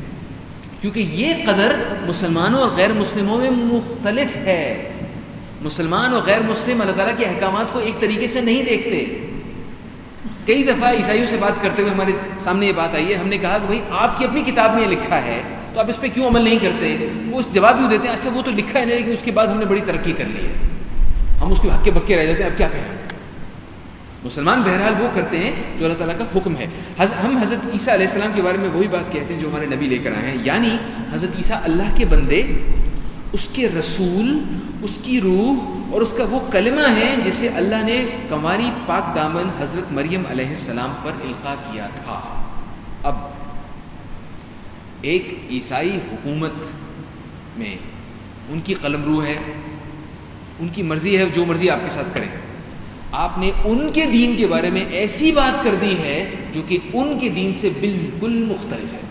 کیونکہ یہ قدر مسلمانوں اور غیر مسلموں میں مختلف ہے. مسلمان اور غیر مسلم اللہ تعالیٰ کے احکامات کو ایک طریقے سے نہیں دیکھتے. کئی دفعہ عیسائیوں سے بات کرتے ہوئے ہمارے سامنے یہ بات آئی ہے, ہم نے کہا کہ بھائی آپ کی اپنی کتاب میں یہ لکھا ہے تو آپ اس پہ کیوں عمل نہیں کرتے؟ وہ اس جواب کیوں دیتے ہیں, اچھا وہ تو لکھا ہے نہیں لیکن اس کے بعد ہم نے بڑی ترقی کر لی ہے, ہم اس کے ہکے بکے رہ جاتے ہیں, اب کیا کہیں. مسلمان بہرحال وہ کرتے ہیں جو اللہ تعالیٰ کا حکم ہے. ہم حضرت عیسیٰ علیہ السلام کے بارے میں وہی بات کہتے ہیں جو ہمارے نبی لے کر آئے ہیں, یعنی حضرت عیسیٰ اللہ کے بندے, اس کے رسول, اس کی روح اور اس کا وہ کلمہ ہے جسے اللہ نے کنواری پاک دامن حضرت مریم علیہ السلام پر القاء کیا تھا. اب ایک عیسائی حکومت میں ان کی قلمرو ہے, ان کی مرضی ہے, جو مرضی آپ کے ساتھ کریں. آپ نے ان کے دین کے بارے میں ایسی بات کر دی ہے جو کہ ان کے دین سے بالکل مختلف ہے.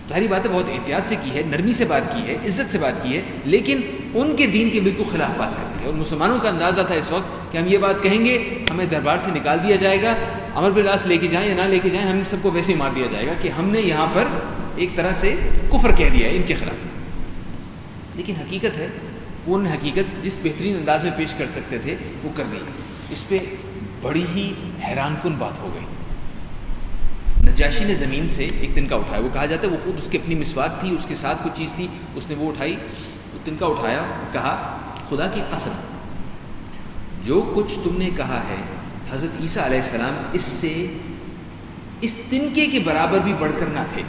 ظاہری بات ہے بہت احتیاط سے کی ہے, نرمی سے بات کی ہے, عزت سے بات کی ہے, لیکن ان کے دین کے بالکل خلاف بات کر دی ہے. اور مسلمانوں کا اندازہ تھا اس وقت کہ ہم یہ بات کہیں گے ہمیں دربار سے نکال دیا جائے گا, امر بالعاص لے کے جائیں یا نہ لے کے جائیں, ہم سب کو ویسے ہی مار دیا جائے گا کہ ہم نے یہاں پر ایک طرح سے کفر کہہ دیا ہے ان کے خلاف. لیکن حقیقت ہے وہ ان حقیقت جس بہترین انداز میں پیش کر سکتے تھے وہ کر گئی. اس پہ بڑی ہی حیران کن بات ہو گئی. نجاشی نے زمین سے ایک تنکا اٹھایا, وہ کہا جاتا ہے وہ خود اس کی اپنی مسواک تھی, اس کے ساتھ کچھ چیز تھی, اس نے وہ اٹھائی, وہ تنکا اٹھایا, کہا خدا کی قسم جو کچھ تم نے کہا ہے حضرت عیسیٰ علیہ السلام اس سے اس تنکے کے برابر بھی بڑھ کر نہ تھے.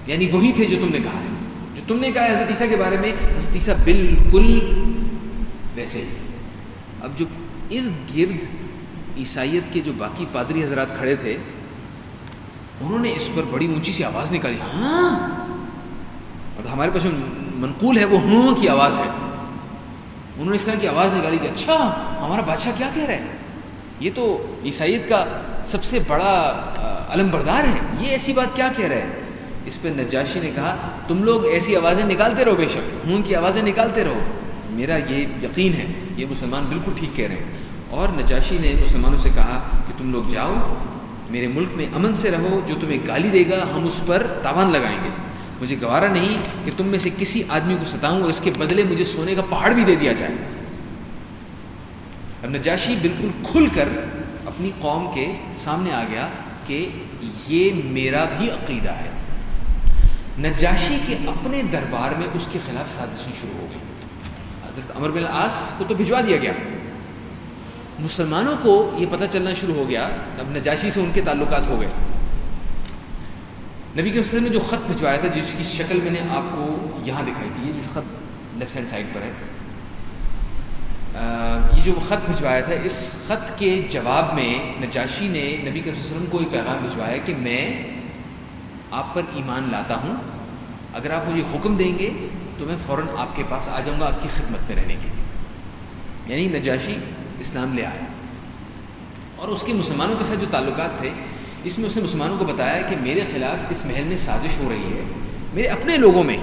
یعنی وہی تھے جو تم نے کہا ہے, جو تم نے کہا ہے حضرت عیسیٰ کے بارے میں, حضرت عیسیٰ بالکل ویسے ہی. اب جو ارد گرد عیسائیت کے جو باقی پادری حضرات کھڑے تھے انہوں نے اس پر بڑی اونچی سی آواز نکالی, ہاں, اور ہمارے پاس جو منقول ہے وہ ہاں کی آواز ہے. انہوں نے اس طرح کی آواز نکالی کہ اچھا ہمارا بادشاہ کیا کہہ رہا ہے, یہ تو عیسائیت کا سب سے بڑا علم بردار ہے, یہ ایسی بات کیا کہہ رہا ہے. اس پہ نجاشی نے کہا تم لوگ ایسی آوازیں نکالتے رہو, بے شک ہوں کی آوازیں نکالتے رہو, میرا یہ یقین ہے یہ مسلمان بالکل ٹھیک کہہ رہے ہیں. اور نجاشی نے مسلمانوں سے کہا کہ تم لوگ جاؤ, میرے ملک میں امن سے رہو, جو تمہیں گالی دے گا ہم اس پر تاوان لگائیں گے. مجھے گوارا نہیں کہ تم میں سے کسی آدمی کو ستاؤں اور اس کے بدلے مجھے سونے کا پہاڑ بھی دے دیا جائے. اب نجاشی بالکل کھل کر اپنی قوم کے سامنے آ گیا کہ یہ میرا بھی عقیدہ ہے. نجاشی کے اپنے دربار میں اس کے خلاف سازشیں شروع ہو گئی. حضرت عمرو بن العاص کو تو بھجوا دیا گیا, مسلمانوں کو یہ پتہ چلنا شروع ہو گیا, اب نجاشی سے ان کے تعلقات ہو گئے. نبی کے وسلم نے جو خط بھجوایا تھا جس کی شکل میں نے آپ کو یہاں دکھائی تھی, یہ جو خط لیفٹ ہینڈ سائڈ پر ہے, یہ جو خط بھجوایا تھا, اس خط کے جواب میں نجاشی نے نبی کے وسلم کو ایک پیغام بھجوایا کہ میں آپ پر ایمان لاتا ہوں, اگر آپ مجھے حکم دیں گے تو میں فوراً آپ کے پاس آ جاؤں گا آپ کی خدمت میں رہنے کے لیے. یعنی نجاشی اسلام لے آیا, اور اس کے مسلمانوں کے ساتھ جو تعلقات تھے اس میں اس نے مسلمانوں کو بتایا کہ میرے خلاف اس محل میں سازش ہو رہی ہے میرے اپنے لوگوں میں.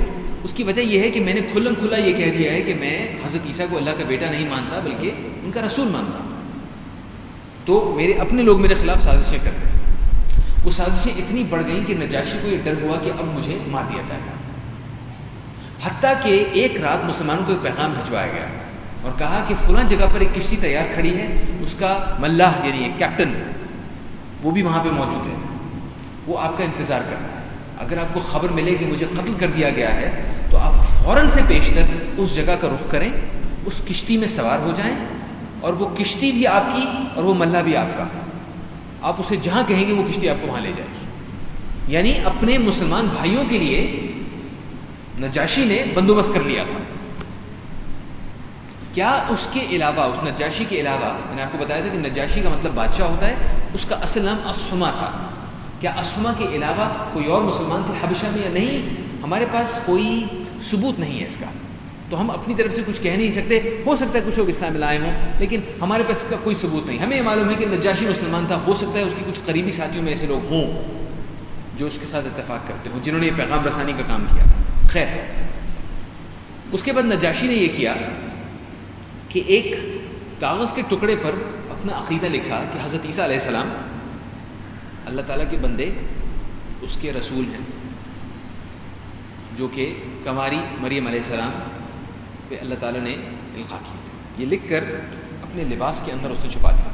اس کی وجہ یہ ہے کہ میں نے کھلم کھلا یہ کہہ دیا ہے کہ میں حضرت عیسیٰ کو اللہ کا بیٹا نہیں مانتا بلکہ ان کا رسول مانتا ہوں, تو میرے اپنے لوگ میرے خلاف سازشیں کر رہے ہیں. وہ سازشیں اتنی بڑھ گئیں کہ نجاشی کو یہ ڈر ہوا کہ اب مجھے مار دیا جائے گا. حتیٰ کہ ایک رات مسلمانوں کو ایک پیغام بھجوایا گیا اور کہا کہ فلاں جگہ پر ایک کشتی تیار کھڑی ہے, اس کا ملاح یعنی ایک کیپٹن وہ بھی وہاں پہ موجود ہے, وہ آپ کا انتظار کر رہا ہے. اگر آپ کو خبر ملے کہ مجھے قتل کر دیا گیا ہے تو آپ فوراً سے پیشتر اس جگہ کا رخ کریں, اس کشتی میں سوار ہو جائیں, اور وہ کشتی بھی آپ کی اور وہ ملاح بھی آپ کا, آپ اسے جہاں کہیں گے وہ کشتی آپ کو وہاں لے جائے گی. یعنی اپنے مسلمان بھائیوں کے لیے نجاشی نے بندوبست کر لیا تھا. کیا اس کے علاوہ, اس نجاشی کے علاوہ, میں نے آپ کو بتایا تھا کہ نجاشی کا مطلب بادشاہ ہوتا ہے, اس کا اصل نام اصحمہ تھا. کیا اصحمہ کے علاوہ کوئی اور مسلمان تھے حبشہ میں یا نہیں, ہمارے پاس کوئی ثبوت نہیں ہے اس کا, تو ہم اپنی طرف سے کچھ کہہ نہیں سکتے. ہو سکتا ہے کچھ لوگ اسلام میں لائے ہوں, لیکن ہمارے پاس اس کا کوئی ثبوت نہیں. ہمیں یہ معلوم ہے کہ نجاشی مسلمان تھا, ہو سکتا ہے اس کی کچھ قریبی ساتھیوں میں ایسے لوگ ہوں جو اس کے ساتھ اتفاق کرتے ہوں, جنہوں نے یہ پیغام رسانی کا کام کیا. خیر، اس کے بعد نجاشی نے یہ کیا کہ ایک کاغذ کے ٹکڑے پر اپنا عقیدہ لکھا کہ حضرت عیسیٰ علیہ السلام اللہ تعالیٰ کے بندے، اس کے رسول ہیں، جو کہ کماری مریم علیہ السلام پہ اللہ تعالیٰ نے القاء کی. یہ لکھ کر اپنے لباس کے اندر اس نے چھپا دیا.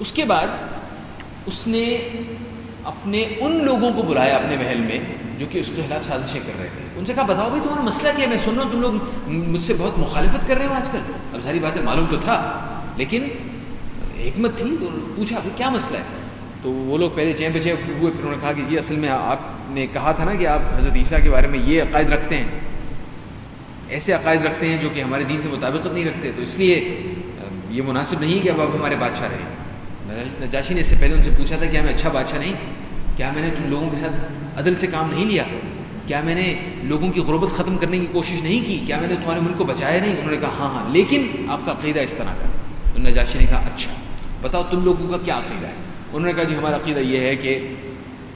اس کے بعد اس نے اپنے ان لوگوں کو بلایا اپنے محل میں جو کہ اس کے خلاف سازشیں کر رہے تھے. ان سے کہا بتاؤ بھائی تمہارا مسئلہ کیا ہے؟ میں سن رہا ہوں تم لوگ مجھ سے بہت مخالفت کر رہے ہو آج کل. اب ساری باتیں معلوم تو تھا لیکن حکمت تھی تو پوچھا کہ کیا مسئلہ ہے. تو وہ لوگ پہلے چین بچے ہوئے، پھر انہوں نے کہا کہ جی اصل میں آپ نے کہا تھا نا کہ آپ حضرت عیسیٰ کے بارے میں یہ عقائد رکھتے ہیں، ایسے عقائد رکھتے ہیں جو کہ ہمارے دین سے مطابقت نہیں رکھتے، تو اس لیے یہ مناسب نہیں کہ اب آپ ہمارے بادشاہ رہیں. نجاشی نے اس سے پہلے ان سے پوچھا تھا کیا میں اچھا بادشاہ نہیں؟ کیا میں نے تم لوگوں کے ساتھ عدل سے کام نہیں لیا؟ کیا میں نے لوگوں کی غربت ختم کرنے کی کوشش نہیں کی؟ کیا میں نے تمہارے ملک کو بچایا نہیں؟ انہوں نے کہا ہاں ہاں، لیکن آپ کا عقیدہ اس طرح کا. تو نجاشی نے کہا اچھا بتاؤ تم لوگوں کا کیا عقیدہ ہے؟ انہوں نے کہا جی ہمارا عقیدہ یہ ہے کہ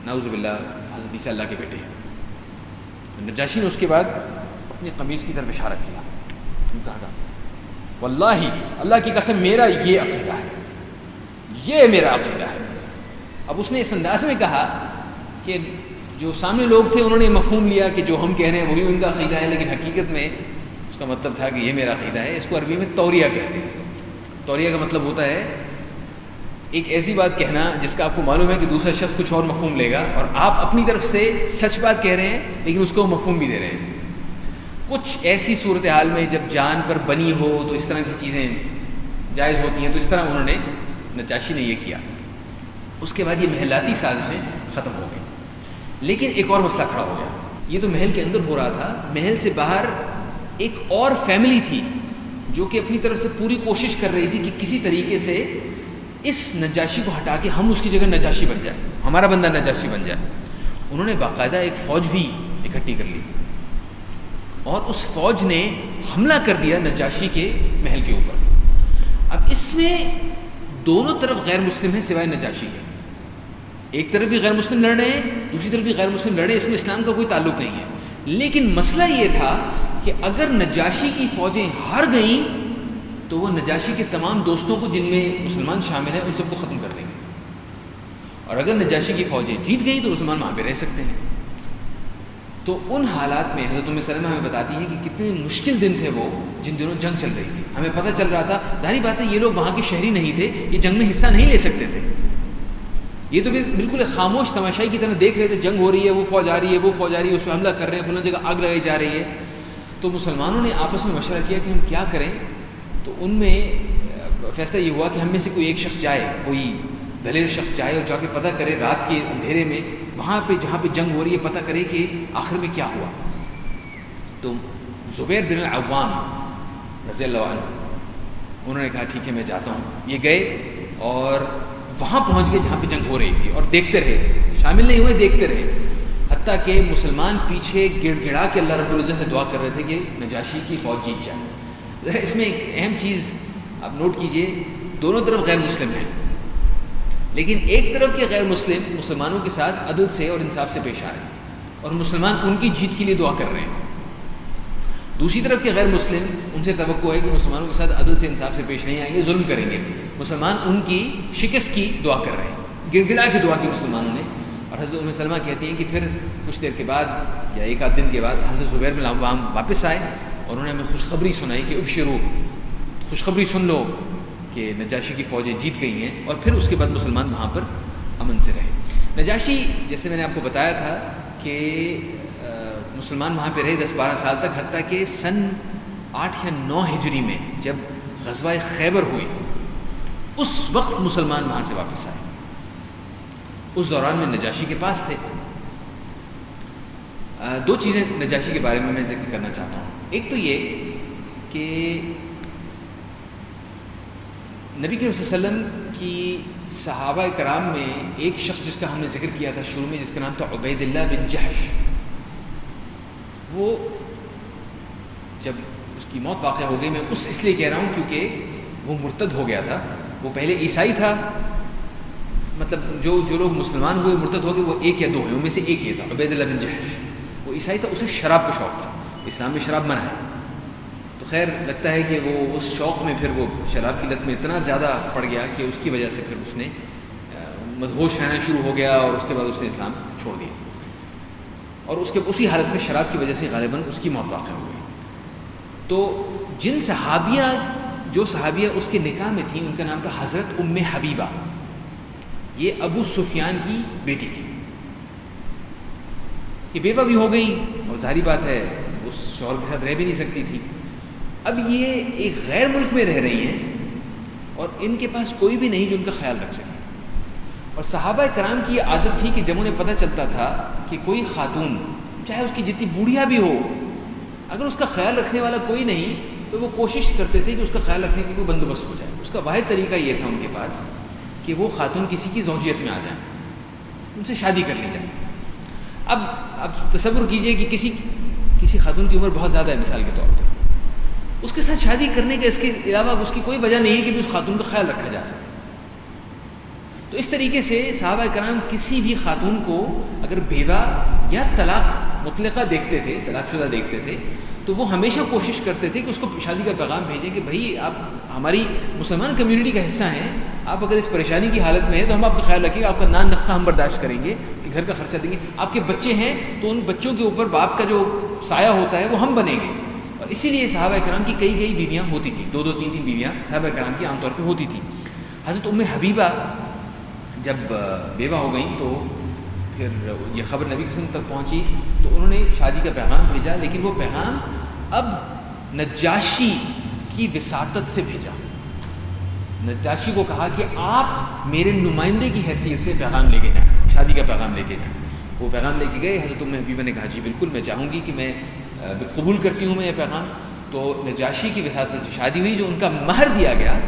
نعوذ باللہ حضرت عیسیٰ اللہ کے بیٹے ہیں. نجاشی نے اس کے بعد اپنی قمیص کی طرف اشارہ کیا، کہا واللہ اللہ کی قسم میرا یہ عقیدہ ہے، یہ میرا عقیدہ ہے. اب اس نے اس انداز میں کہا کہ جو سامنے لوگ تھے انہوں نے مفہوم لیا کہ جو ہم کہہ رہے ہیں وہی ان کا عقیدہ ہے، لیکن حقیقت میں اس کا مطلب تھا کہ یہ میرا عقیدہ ہے. اس کو عربی میں توریہ کہتے ہیں. توریہ کا مطلب ہوتا ہے ایک ایسی بات کہنا جس کا آپ کو معلوم ہے کہ دوسرا شخص کچھ اور مفہوم لے گا، اور آپ اپنی طرف سے سچ بات کہہ رہے ہیں لیکن اس کو مفہوم بھی دے رہے ہیں. کچھ ایسی صورتحال میں جب جان پر بنی ہو تو اس طرح کی چیزیں جائز ہوتی ہیں. تو اس طرح انہوں نے نجاشی نے یہ کیا. اس کے بعد یہ محلاتی سازشیں ختم ہو گئی. لیکن ایک اور مسئلہ کھڑا ہو گیا. یہ تو محل کے اندر ہو رہا تھا، محل سے باہر ایک اور فیملی تھی جو کہ اپنی طرف سے پوری کوشش کر رہی تھی کہ کسی طریقے سے اس نجاشی کو ہٹا کے ہم اس کی جگہ نجاشی بن جائے، ہمارا بندہ نجاشی بن جائے. انہوں نے باقاعدہ ایک فوج بھی اکٹھی کر لی اور اس فوج نے حملہ کر دیا نجاشی کے محل کے اوپر. اب اس میں دونوں طرف غیر مسلم ہیں سوائے نجاشی کے. ایک طرف بھی غیر مسلم لڑ رہے ہیں، دوسری طرف بھی غیر مسلم لڑ رہے ہیں. اس میں اسلام کا کوئی تعلق نہیں ہے. لیکن مسئلہ یہ تھا کہ اگر نجاشی کی فوجیں ہار گئیں تو وہ نجاشی کے تمام دوستوں کو جن میں مسلمان شامل ہیں ان سب کو ختم کر دیں گے، اور اگر نجاشی کی فوجیں جیت گئیں تو مسلمان وہاں پہ رہ سکتے ہیں. تو ان حالات میں حضرت ام سلمہ ہمیں بتاتی ہیں کہ کتنے مشکل دن تھے وہ جن دنوں جنگ چل رہی تھی. ہمیں پتہ چل رہا تھا، ظاہری بات ہے یہ لوگ وہاں کے شہری نہیں تھے، یہ جنگ میں حصہ نہیں لے سکتے تھے. یہ تو بالکل ایک خاموش تماشائی کی طرح دیکھ رہے تھے، جنگ ہو رہی ہے، وہ فوج آ رہی ہے، وہ فوج آ رہی ہے، اس پہ حملہ کر رہے ہیں، فلاں جگہ آگ لگائی جا رہی ہے. تو مسلمانوں نے آپس میں مشورہ کیا کہ ہم کیا کریں. تو ان میں فیصلہ یہ ہوا کہ ہم میں سے کوئی ایک شخص جائے، کوئی دلیر شخص جائے اور جا کے پتہ کرے رات کے اندھیرے میں وہاں پہ جہاں پہ جنگ ہو رہی ہے، پتہ کرے کہ آخر میں کیا ہوا. تو زبیر بن العوام رضی اللہ عنہ انہوں نے کہا ٹھیک ہے میں جاتا ہوں. یہ گئے اور وہاں پہنچ گئے جہاں پہ جنگ ہو رہی تھی اور دیکھتے رہے، شامل نہیں ہوئے، دیکھتے رہے، حتیٰ کہ مسلمان پیچھے گڑ گڑا کے اللہ رب العزت سے دعا کر رہے تھے کہ نجاشی کی فوج جیت جائے. ذرا اس میں ایک اہم چیز آپ نوٹ کیجئے، دونوں طرف غیر مسلم ہیں، لیکن ایک طرف کے غیر مسلم مسلمانوں کے ساتھ عدل سے اور انصاف سے پیش آ رہے ہیں اور مسلمان ان کی جیت کے لیے دعا کر رہے ہیں. دوسری طرف کے غیر مسلم ان سے توقع ہے کہ مسلمانوں کے ساتھ عدل سے انصاف سے پیش نہیں آئیں گے، ظلم کریں گے. مسلمان ان کی شکست کی دعا کر رہے ہیں، گڑ گڑا کی دعا کی مسلمانوں نے. اور حضرت ام سلمہ کہتی ہیں کہ پھر کچھ دیر کے بعد یا ایک آدھ دن کے بعد حضرت زبیر بن العوام واپس آئے اور انہوں نے ہمیں خوشخبری سنائی کہ ابشروا، خوشخبری سن لو کہ نجاشی کی فوجیں جیت گئی ہیں. اور پھر اس کے بعد مسلمان وہاں پر امن سے رہے. نجاشی جیسے میں نے آپ کو بتایا تھا کہ مسلمان وہاں پہ رہے 10-12 سال تک، حتیٰ کہ سن 8 یا 9 ہجری میں جب غزوہ خیبر ہوئی اس وقت مسلمان وہاں سے واپس آئے. اس دوران میں نجاشی کے پاس تھے. دو چیزیں نجاشی کے بارے میں ذکر کرنا چاہتا ہوں. ایک تو یہ کہ نبی کریم صلی اللہ علیہ وسلم کی صحابہ کرام میں ایک شخص جس کا ہم نے ذکر کیا تھا شروع میں، جس کا نام تھا عبید اللہ بن جحش. وہ جب اس کی موت واقع ہو گئی، میں اس لیے کہہ رہا ہوں کیونکہ وہ مرتد ہو گیا تھا. وہ پہلے عیسائی تھا، مطلب جو لوگ مسلمان ہوئے مرتد ہو گئے وہ 1 یا 2 ہیں، ان میں سے ایک یہ تھا عبید اللہ بن جحش. وہ عیسائی تھا, اسے شراب کا شوق تھا, اسلام میں شراب منع ہے. تو خیر لگتا ہے کہ وہ اس شوق میں پھر وہ شراب کی لت میں اتنا زیادہ پڑ گیا کہ اس کی وجہ سے پھر اس نے مدہوش رہنا شروع ہو گیا, اور اس کے بعد اس نے اسلام چھوڑ دیا, اور اس کے اسی حالت میں شراب کی وجہ سے غالباً اس کی موت واقع ہو گئی. تو جن جو صحابیہ اس کے نکاح میں تھیں, ان کا نام تھا حضرت ام حبیبہ. یہ ابو سفیان کی بیٹی تھی. یہ بیوہ بھی ہو گئی, اور ظاہری بات ہے اس شوہر کے ساتھ رہ بھی نہیں سکتی تھی. اب یہ ایک غیر ملک میں رہ رہی ہیں, اور ان کے پاس کوئی بھی نہیں جو ان کا خیال رکھ سکے. اور صحابہ کرام کی یہ عادت تھی کہ جب انہیں پتہ چلتا تھا کہ کوئی خاتون, چاہے اس کی جتنی بوڑھیا بھی ہو, اگر اس کا خیال رکھنے والا کوئی نہیں تو وہ کوشش کرتے تھے کہ اس کا خیال رکھنے کے لیے کوئی بندوبست ہو جائے. اس کا واحد طریقہ یہ تھا ان کے پاس کہ وہ خاتون کسی کی زوجیت میں آ جائیں, ان سے شادی کر لی جائے. اب تصور کیجئے کہ کسی خاتون کی عمر بہت زیادہ ہے مثال کے طور پہ, اس کے ساتھ شادی کرنے کے اس کے علاوہ اس کی کوئی وجہ نہیں ہے کہ اس خاتون کا خیال رکھا جا سکے. تو اس طریقے سے صحابہ کرام کسی بھی خاتون کو اگر بیوہ یا طلاق مطلقہ دیکھتے تھے, طلاق شدہ دیکھتے تھے, تو وہ ہمیشہ کوشش کرتے تھے کہ اس کو شادی کا پیغام بھیجیں کہ بھائی آپ ہماری مسلمان کمیونٹی کا حصہ ہیں, آپ اگر اس پریشانی کی حالت میں ہیں تو ہم آپ کا خیال رکھیں گے, آپ کا نان نفقہ ہم برداشت کریں گے, کہ گھر کا خرچہ دیں گے. آپ کے بچے ہیں تو ان بچوں کے اوپر باپ کا جو سایہ ہوتا ہے وہ ہم بنیں گے. اور اسی لیے صحابہ کرام کی کئی بیویاں ہوتی تھیں, 2 3 بیویاں صحابہ کرام کی عام طور پہ ہوتی تھیں. حضرت ام حبیبہ جب بیوہ ہو گئیں تو پھر یہ خبر نبی کے تک پہنچی, تو انہوں نے شادی کا پیغام بھیجا, لیکن وہ پیغام اب نجاشی کی وساطت سے بھیجا. نجاشی کو کہا کہ آپ میرے نمائندے کی حیثیت سے پیغام لے کے جائیں, شادی کا پیغام لے کے جائیں. وہ پیغام لے کے گئے. حضرت ام حبیبہ نے کہا جی بالکل, میں چاہوں گی کہ میں قبول کرتی ہوں میں یہ پیغام. تو نجاشی کی وساطت سے شادی ہوئی. جو ان کا مہر دیا گیا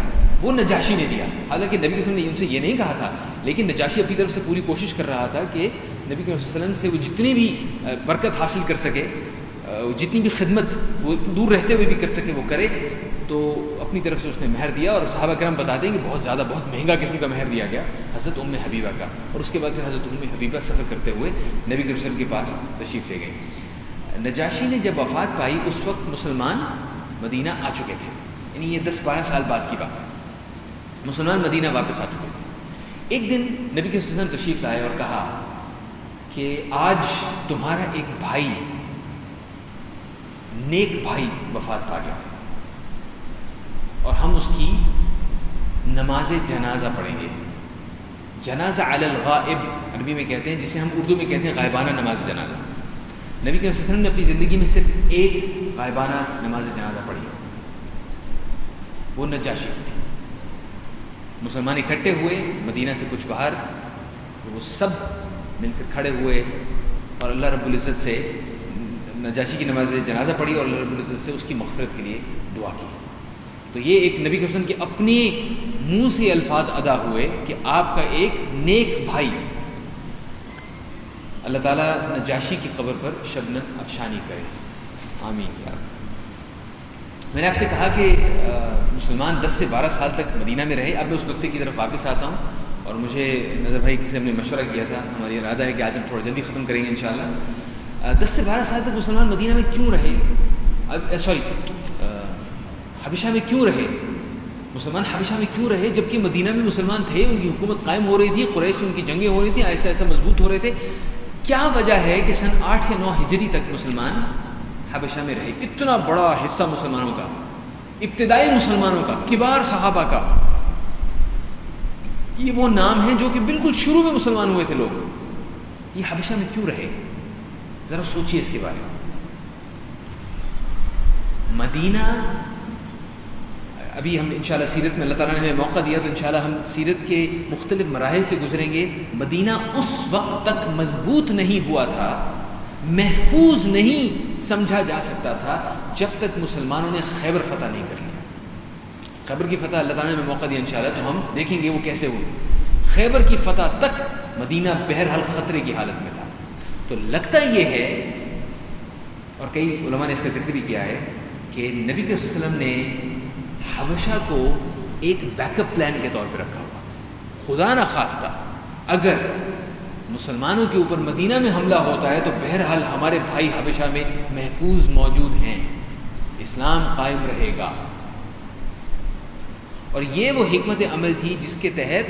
وہ نجاشی نے دیا. حالانکہ نبی صلی اللہ علیہ وسلم نے ان سے یہ نہیں کہا تھا, لیکن نجاشی اپنی طرف سے پوری کوشش کر رہا تھا کہ نبی صلی اللہ علیہ وسلم سے وہ جتنی بھی برکت حاصل کر سکے, جتنی بھی خدمت وہ دور رہتے ہوئے بھی کر سکے وہ کرے. تو اپنی طرف سے اس نے مہر دیا, اور صحابہ کرام بتاتے ہیں کہ بہت زیادہ بہت مہنگا قسم کا مہر دیا گیا حضرت ام حبیبہ کا. اور اس کے بعد پھر حضرت ام حبیبہ سفر کرتے ہوئے نبی صلی اللہ علیہ وسلم کے پاس تشریف لے گئے. نجاشی نے جب وفات پائی اس وقت مسلمان مدینہ آ چکے تھے, یعنی یہ 10-12 سال بعد کی بات ہے. مسلمان مدینہ واپس آ چکے تھے. ایک دن نبی کے وسلم تشریف لائے اور کہا کہ آج تمہارا ایک بھائی, نیک بھائی وفات پا گیا, اور ہم اس کی نماز جنازہ پڑھیں گے. جنازہ علی الغائب عربی میں کہتے ہیں, جسے ہم اردو میں کہتے ہیں غائبانہ نماز جنازہ. نبی کے وسلم نے اپنی زندگی میں صرف ایک غائبانہ نماز جنازہ پڑھی, وہ نجاشی کی تھی. مسلمان اکٹھے ہوئے مدینہ سے کچھ باہر, وہ سب مل کر کھڑے ہوئے اور اللہ رب العزت سے نجاشی کی نماز جنازہ پڑھی, اور اللہ رب العزت سے اس کی مغفرت کے لیے دعا کی. تو یہ ایک نبی کے وسلم کے اپنے منہ سے الفاظ ادا ہوئے کہ آپ کا ایک نیک بھائی, اللہ تعالیٰ نجاشی کی قبر پر شبنم افشانی کرے, آمین. میں نے آپ سے کہا کہ مسلمان 10 سے 12 سال تک مدینہ میں رہے. اب میں اس نقطے کی طرف واپس آتا ہوں, اور مجھے نظر بھائی سے ہم نے مشورہ کیا تھا, ہماری ارادہ ہے کہ آج ہم تھوڑا جلدی ختم کریں گے انشاءاللہ. 10 سے 12 سال تک مسلمان مدینہ میں کیوں رہے, حبشہ میں کیوں رہے, مسلمان حبشہ میں کیوں رہے جبکہ مدینہ میں مسلمان تھے, ان کی حکومت قائم ہو رہی تھی, قریش سے ان کی جنگیں ہو رہی تھیں, آہستہ آہستہ مضبوط ہو رہے تھے. کیا وجہ ہے کہ سن 8 یا 9 ہجری تک مسلمان حبشہ میں رہے؟ اتنا بڑا حصہ مسلمانوں کا, ابتدائی مسلمانوں کا, کبار صحابہ کا, یہ وہ نام ہیں جو کہ بالکل شروع میں مسلمان ہوئے تھے لوگ, یہ حبشہ میں کیوں رہے؟ ذرا سوچیے اس کے بارے میں. مدینہ, ابھی ہم انشاءاللہ سیرت میں اللہ تعالیٰ نے ہمیں موقع دیا تو انشاءاللہ ہم سیرت کے مختلف مراحل سے گزریں گے. مدینہ اس وقت تک مضبوط نہیں ہوا تھا, محفوظ نہیں سمجھا جا سکتا تھا جب تک مسلمانوں نے خیبر فتح نہیں کر لیا. خیبر کی فتح اللہ تعالیٰ نے ہمیں موقع دیا انشاءاللہ, تو ہم دیکھیں گے وہ کیسے ہوئی. خیبر کی فتح تک مدینہ بہرحال خطرے کی حالت میں تھا. تو لگتا یہ ہے, اور کئی علماء نے اس کا ذکر بھی کیا ہے, کہ نبی صلی اللہ علیہ وسلم نے حبشہ کو ایک بیک اپ پلان کے طور پہ رکھا ہوا. خدا نہ خواستہ اگر مسلمانوں کے اوپر مدینہ میں حملہ ہوتا ہے تو بہرحال ہمارے بھائی حبشہ میں محفوظ موجود ہیں، اسلام قائم رہے گا۔ اور یہ وہ حکمت عمل تھی جس کے تحت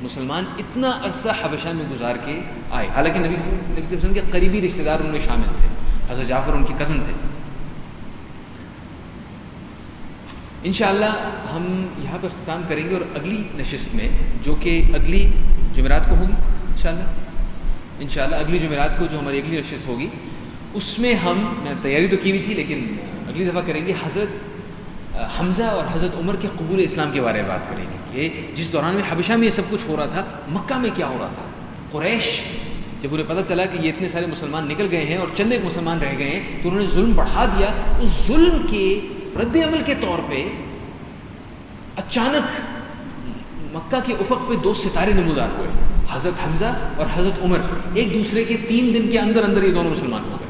مسلمان اتنا عرصہ حبشہ میں گزار کے آئے، حالانکہ نبی صلی اللہ علیہ وسلم کے قریبی رشتہ دار ان میں شامل تھے، حضرت جعفر ان کے کزن تھے۔ انشاءاللہ ہم یہاں پہ اختتام کریں گے، اور اگلی نشست میں جو کہ اگلی جمعرات کو ہوگی انشاءاللہ اگلی جمعرات کو جو ہماری اگلی نشست ہوگی، اس میں میں تیاری تو کی ہوئی تھی لیکن اگلی دفعہ کریں گے حضرت حمزہ اور حضرت عمر کے قبول اسلام کے بارے میں بات کریں گے کہ جس دوران میں حبشہ میں یہ سب کچھ ہو رہا تھا، مکہ میں کیا ہو رہا تھا۔ قریش جب انہیں پتہ چلا کہ یہ اتنے سارے مسلمان نکل گئے ہیں اور چند ایک مسلمان رہ گئے ہیں تو انہوں نے ظلم بڑھا دیا۔ اس ظلم کے رد عمل کے طور پہ اچانک مکہ کے افق پہ 2 ستارے نمودار ہوئے، حضرت حمزہ اور حضرت عمر، ایک دوسرے کے 3 دن کے اندر اندر یہ دونوں مسلمان ہو گئے۔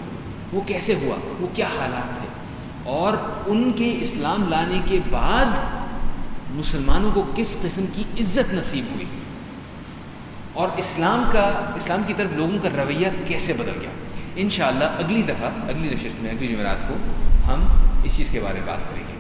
وہ کیسے ہوا، وہ کیا حالات تھے، اور ان کے اسلام لانے کے بعد مسلمانوں کو کس قسم کی عزت نصیب ہوئی، اور اسلام کی طرف لوگوں کا رویہ کیسے بدل گیا۔ انشاءاللہ اگلی دفعہ اگلی نشست میں اگلی جمعرات کو ہم اس چیز کے بارے میں بات کریں گے۔